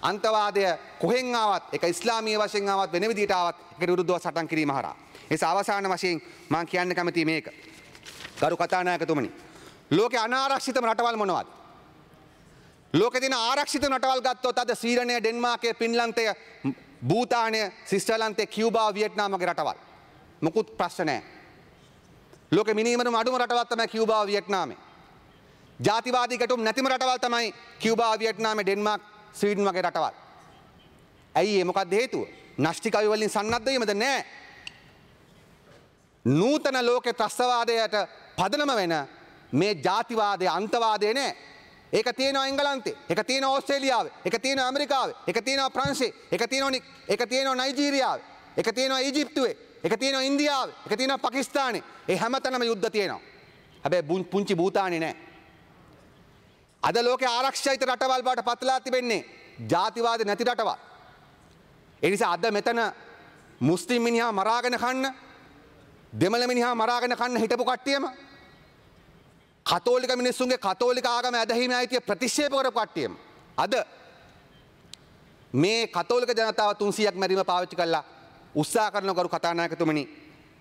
අන්තවාදය කොහෙන් ආවත් ඒක ඉස්ලාමීය වශයෙන් ආවත් වෙන විදිහට ආවත් ඒකට විරුද්ධව සටන් කිරීම හරහා. ඒ නිසා අවසාන වශයෙන් මම කියන්න කැමතියි මේක. ගරු කතානායකතුමනි. ලෝකේ අනාරක්ෂිතම රටවල් මොනවද? ලෝකේ තියෙන ආරක්ෂිත රටවල් ගත්තොත් අද ස්වීඩනය, ඩෙන්මාර්කය, ෆින්ලන්තය, භූතානය, ස්විට්සර්ලන්තය, කියුබා, වියට්නාම් වගේ රටවල්. මොකුත් ප්‍රශ්න නැහැ. ලෝකේ මිනිමරුම අඩුම රටවල් තමයි කියුබා, වියට්නාමේ. ජාතිවාදී ගැටුම් නැතිම රටවල් තමයි කියුබා, වියට්නාමේ, ඩෙන්මාර්ක්, ස්වීඩන් වගේ රටවල්. ඇයි ඒ මොකක්ද හේතුව? නාස්තික අවිය වලින් සන්නද්ධ වීමද? නැහැ. නූතන ලෝකේ ත්‍රස්තවාදයට පදනම වෙන මේ ජාතිවාදය, අන්තවාදය නැහැ. ඒක තියෙනවා එංගලන්තේ, ඒක තියෙනවා ඕස්ට්‍රේලියාවේ, ඒක තියෙනවා ඇමරිකාවේ, ඒක තියෙනවා ප්‍රංශේ, ඒක තියෙනවා නයිජීරියාවේ, ඒක තියෙනවා ඊජිප්තුවේ, ඒක තියෙනවා ඉන්දියාවේ, ඒක තියෙනවා පාකිස්තානේ. ඒ හැමතැනම යුද්ධ තියෙනවා. හැබැයි පුංචි භූතානේ නැහැ. අද ලෝකේ ආරක්ෂිත රටවල් බවට පත්ලා තිබෙන්නේ ජාතිවාද නැති රටවල්. ඒ නිසා අද මෙතන මුස්ලිම් මිනිහා මරාගෙන කන්න, දෙමළ මිනිහා මරාගෙන කන්න හිටපු කට්ටියම, කතෝලික මිනිස්සුන්ගේ කතෝලික ආගම ඇදහිීමේ අයිතිය ප්‍රතික්ෂේප කරපු කට්ටියම අද මේ කතෝලික ජනතාව 300ක් මැරීම පාවිච්චි කළා උත්සාහ කරන කරු කතානායකතුමනි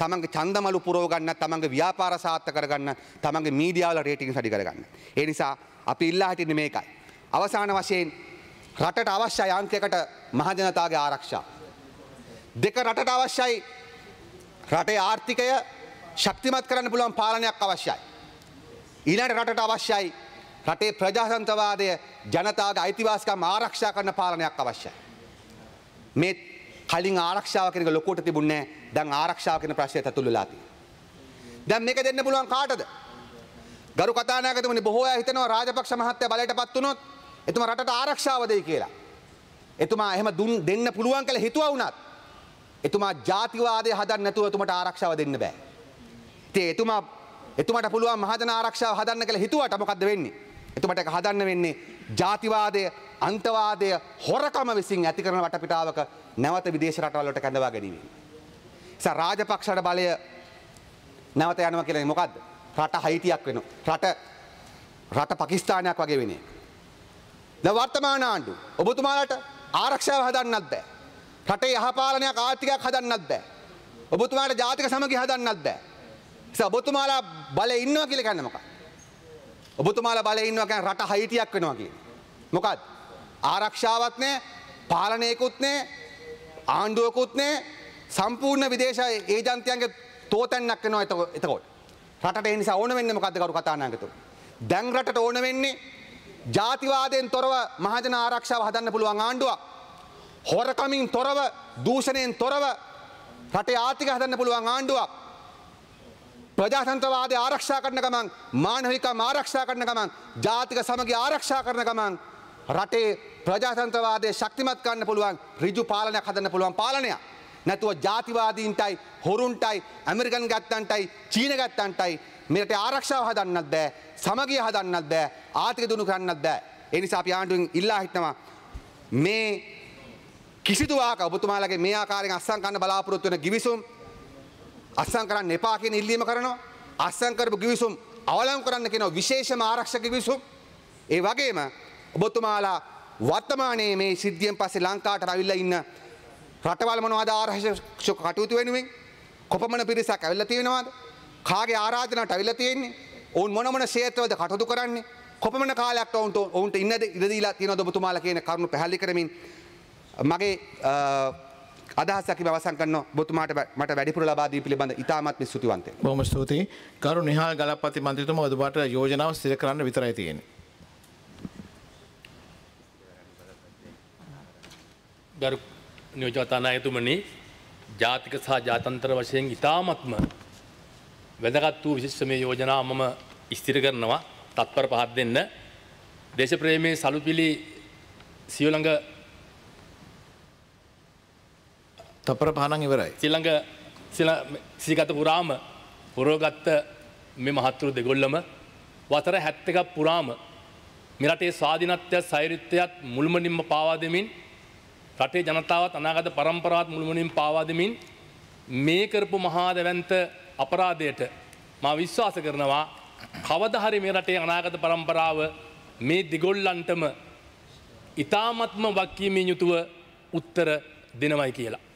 තමන්ගේ ඡන්දමලු පුරව ගන්න, තමන්ගේ ව්‍යාපාර සාර්ථක කරගන්න, තමන්ගේ මීඩියා වල රේටින්ග්ස් අඩි කරගන්න. ඒ නිසා අපි ඉල්ලා හිටින්නේ මේකයි. අවසාන වශයෙන් රටට අවශ්‍යයි අංකයකට මහජනතාවගේ ආරක්ෂාව. දෙක රටට අවශ්‍යයි රටේ ආර්ථිකය ශක්තිමත් කරන්න පුළුවන් පාලනයක් අවශ්‍යයි. ඊළඟට රටට අවශ්‍යයි රටේ ප්‍රජාතන්ත්‍රවාදය ජනතාවගේ අයිතිවාසිකම් ආරක්ෂා කරන පාලනයක් අවශ්‍යයි. මේ කලින් ආරක්ෂාව කියන එක ලොකුවට තිබුණේ නැහැ. දැන් ආරක්ෂාව කියන ප්‍රශ්නය තතුල් වෙලා තියෙනවා. දැන් මේක දෙන්න පුළුවන් කාටද? ගරු කතානායකතුමනි, බොහෝ අය හිතනවා රාජපක්ෂ මහත්තයා බලයටපත් වුණොත් එතුමා රටට ආරක්ෂාව දෙයි කියලා. එතුමා එහෙම දෙන්න පුළුවන් කියලා හිතුවා වුණත් එතුමා ජාතිවාදය හදන්න නැතුව එතුමාට ආරක්ෂාව දෙන්න බෑ. ඉතින් එතුමාට පුළුවන් මහජන ආරක්ෂාව හදන්න කියලා හිතුවට මොකද්ද වෙන්නේ? එතුමාට ඒක හදන්න වෙන්නේ ජාතිවාදය, අන්තවාදය, හොරකම විසින් ඇති කරන වටපිටාවක නැවත විදේශ රටවල් වලට කැඳවා ගැනීම. ඉතින් රාජපක්ෂට බලය නැවත යනවා කියන්නේ මොකද්ද? රට හයිටියක් වෙනවා. රට පාකිස්තානයක් වගේ වෙන්නේ. දැන් වර්තමාන ආණ්ඩුව ඔබතුමාලට ආරක්ෂාව හදන්නත් බෑ. රටේ යහපාලනයක් ආර්ථිකයක් හදන්නත් බෑ. ඔබතුමාලට ජාතික සමගිය හදන්නත් බෑ. ඉතින් ඔබතුමාලා බලේ ඉන්නවා කියලා කියන්නේ මොකක්ද? ඔබතුමාලා බලේ ඉන්නවා කියන්නේ රට හයිටියක් වෙනවා කියන්නේ. මොකක්ද? ආරක්ෂාවක් නැහැ, පාලනයකුත් නැහැ, ආණ්ඩුවකුත් නැහැ, සම්පූර්ණ විදේශ ඒජන්තියන්ගේ තෝතැන්නක් වෙනවා එතකොට. රටට ඒ නිසා ඕන වෙන්නේ මොකද්ද කරු කතානායකතුමනි? දැන් රටට ඕන වෙන්නේ ජාතිවාදයෙන් තොරව මහජන ආරක්ෂාව හදන්න පුළුවන් ආණ්ඩුවක්. හොරකමින් තොරව, දූෂණයෙන් තොරව රටේ ආර්ථික හදන්න පුළුවන් ආණ්ඩුවක්. ප්‍රජාතන්ත්‍රවාදය ආරක්ෂා කරන ගමන්, මානවිකම් ආරක්ෂා කරන ගමන්, ජාතික සමගිය ආරක්ෂා කරන ගමන් රටේ ප්‍රජාතන්ත්‍රවාදය ශක්තිමත් කරන්න පුළුවන් ඍජු පාලනයක් හදන්න පුළුවන් පාලනයක්. නැතුව ජාතිවාදීන්ටයි, හොරුන්ටයි, ඇමරිකන් ගත්තන්ටයි, චීන ගත්තන්ටයි මේ රටේ ආරක්ෂාව හදන්නත් බෑ, සමගිය හදන්නත් බෑ, ආර්ථික දියුණු කරන්නත් බෑ. ඒ නිසා අපි ආණ්ඩුවෙන් ඉල්ලා හිටනවා මේ කිසිදු වාක ඔබතුමාලගේ මේ ආකාරයෙන් අත්සන් කරන්න බලාපොරොත්තු වෙන ගිවිසුම් අත්සන් කරන්න එපා කියන ඉල්ලීම කරනවා. අත්සන් කරපු ගිවිසුම් අවලංගු කරන්න කියන විශේෂම ආරක්ෂක ගිවිසුම්. ඒ වගේම ඔබතුමාලා වර්තමානයේ මේ සිද්ධියෙන් පස්සේ ලංකාවට ඇවිල්ලා ඉන්න රටවල් මොනවද ආරක්ෂක කටයුතු වෙනුවෙන් කොපමණ පිරිසක් ඇවිල්ලා තියෙනවද? කාගේ ආරාධනාවට ඇවිල්ලා තියෙන්නේ? ඔවුන් මොන ක්ෂේත්‍රවලද කටයුතු කරන්නේ? කොපමණ කාලයක් ඔවුන්ට ඉන්නද ඉඩ දීලා තියෙනවද ඔබතුමාලා කියන කරුණු පැහැදිලි කරමින් මගේ අදහසක් අවසන් කරනවා. ඔබතුමාට මට වැඩිපුර ලබා දී පිළිබඳ ඉතාමත් ස්තුතිවන්තයි. බොහොම ස්තුතියි. කරු නිහාල් ගලපති මන්ත්‍රීතුමා ඔබට යෝජනාව ස්ථිර කරන්න විතරයි තියෙන්නේ. ගරු නියෝජකතානායකතුමනි, ජාතික සහ ජාත්‍යන්තර වශයෙන් ඉතාමත්ම වැදගත් වූ විශේෂමය යෝජනා මම ස්ථිර කරනවා. තත්පර 5ක් දෙන්න. දේශප්‍රේමයේ සලුපිලි සියලඟ තප්පර 5 නම් ඉවරයි. සිගත පුරාම පුරෝගත්ත මේ මහත්තුරු දෙගොල්ලම වසර 71ක් පුරාම මෙරටේ ස්වාධීනත්වයත් සෛරිත්වයත් මුළුමනින්ම පාවා දෙමින් රටේ ජනතාවත් අනාගත පරම්පරාවත් මුළුමනින්ම පාවා දෙමින් මේ කරපු මහා දැවැන්ත අපරාධයට මා විශ්වාස කරනවා කවදා හරි මේ රටේ අනාගත පරම්පරාව මේ දෙගොල්ලන්ටම ඉතාමත්ම වක්කීමෙන් යුතුව උත්තර දෙනවයි කියලා.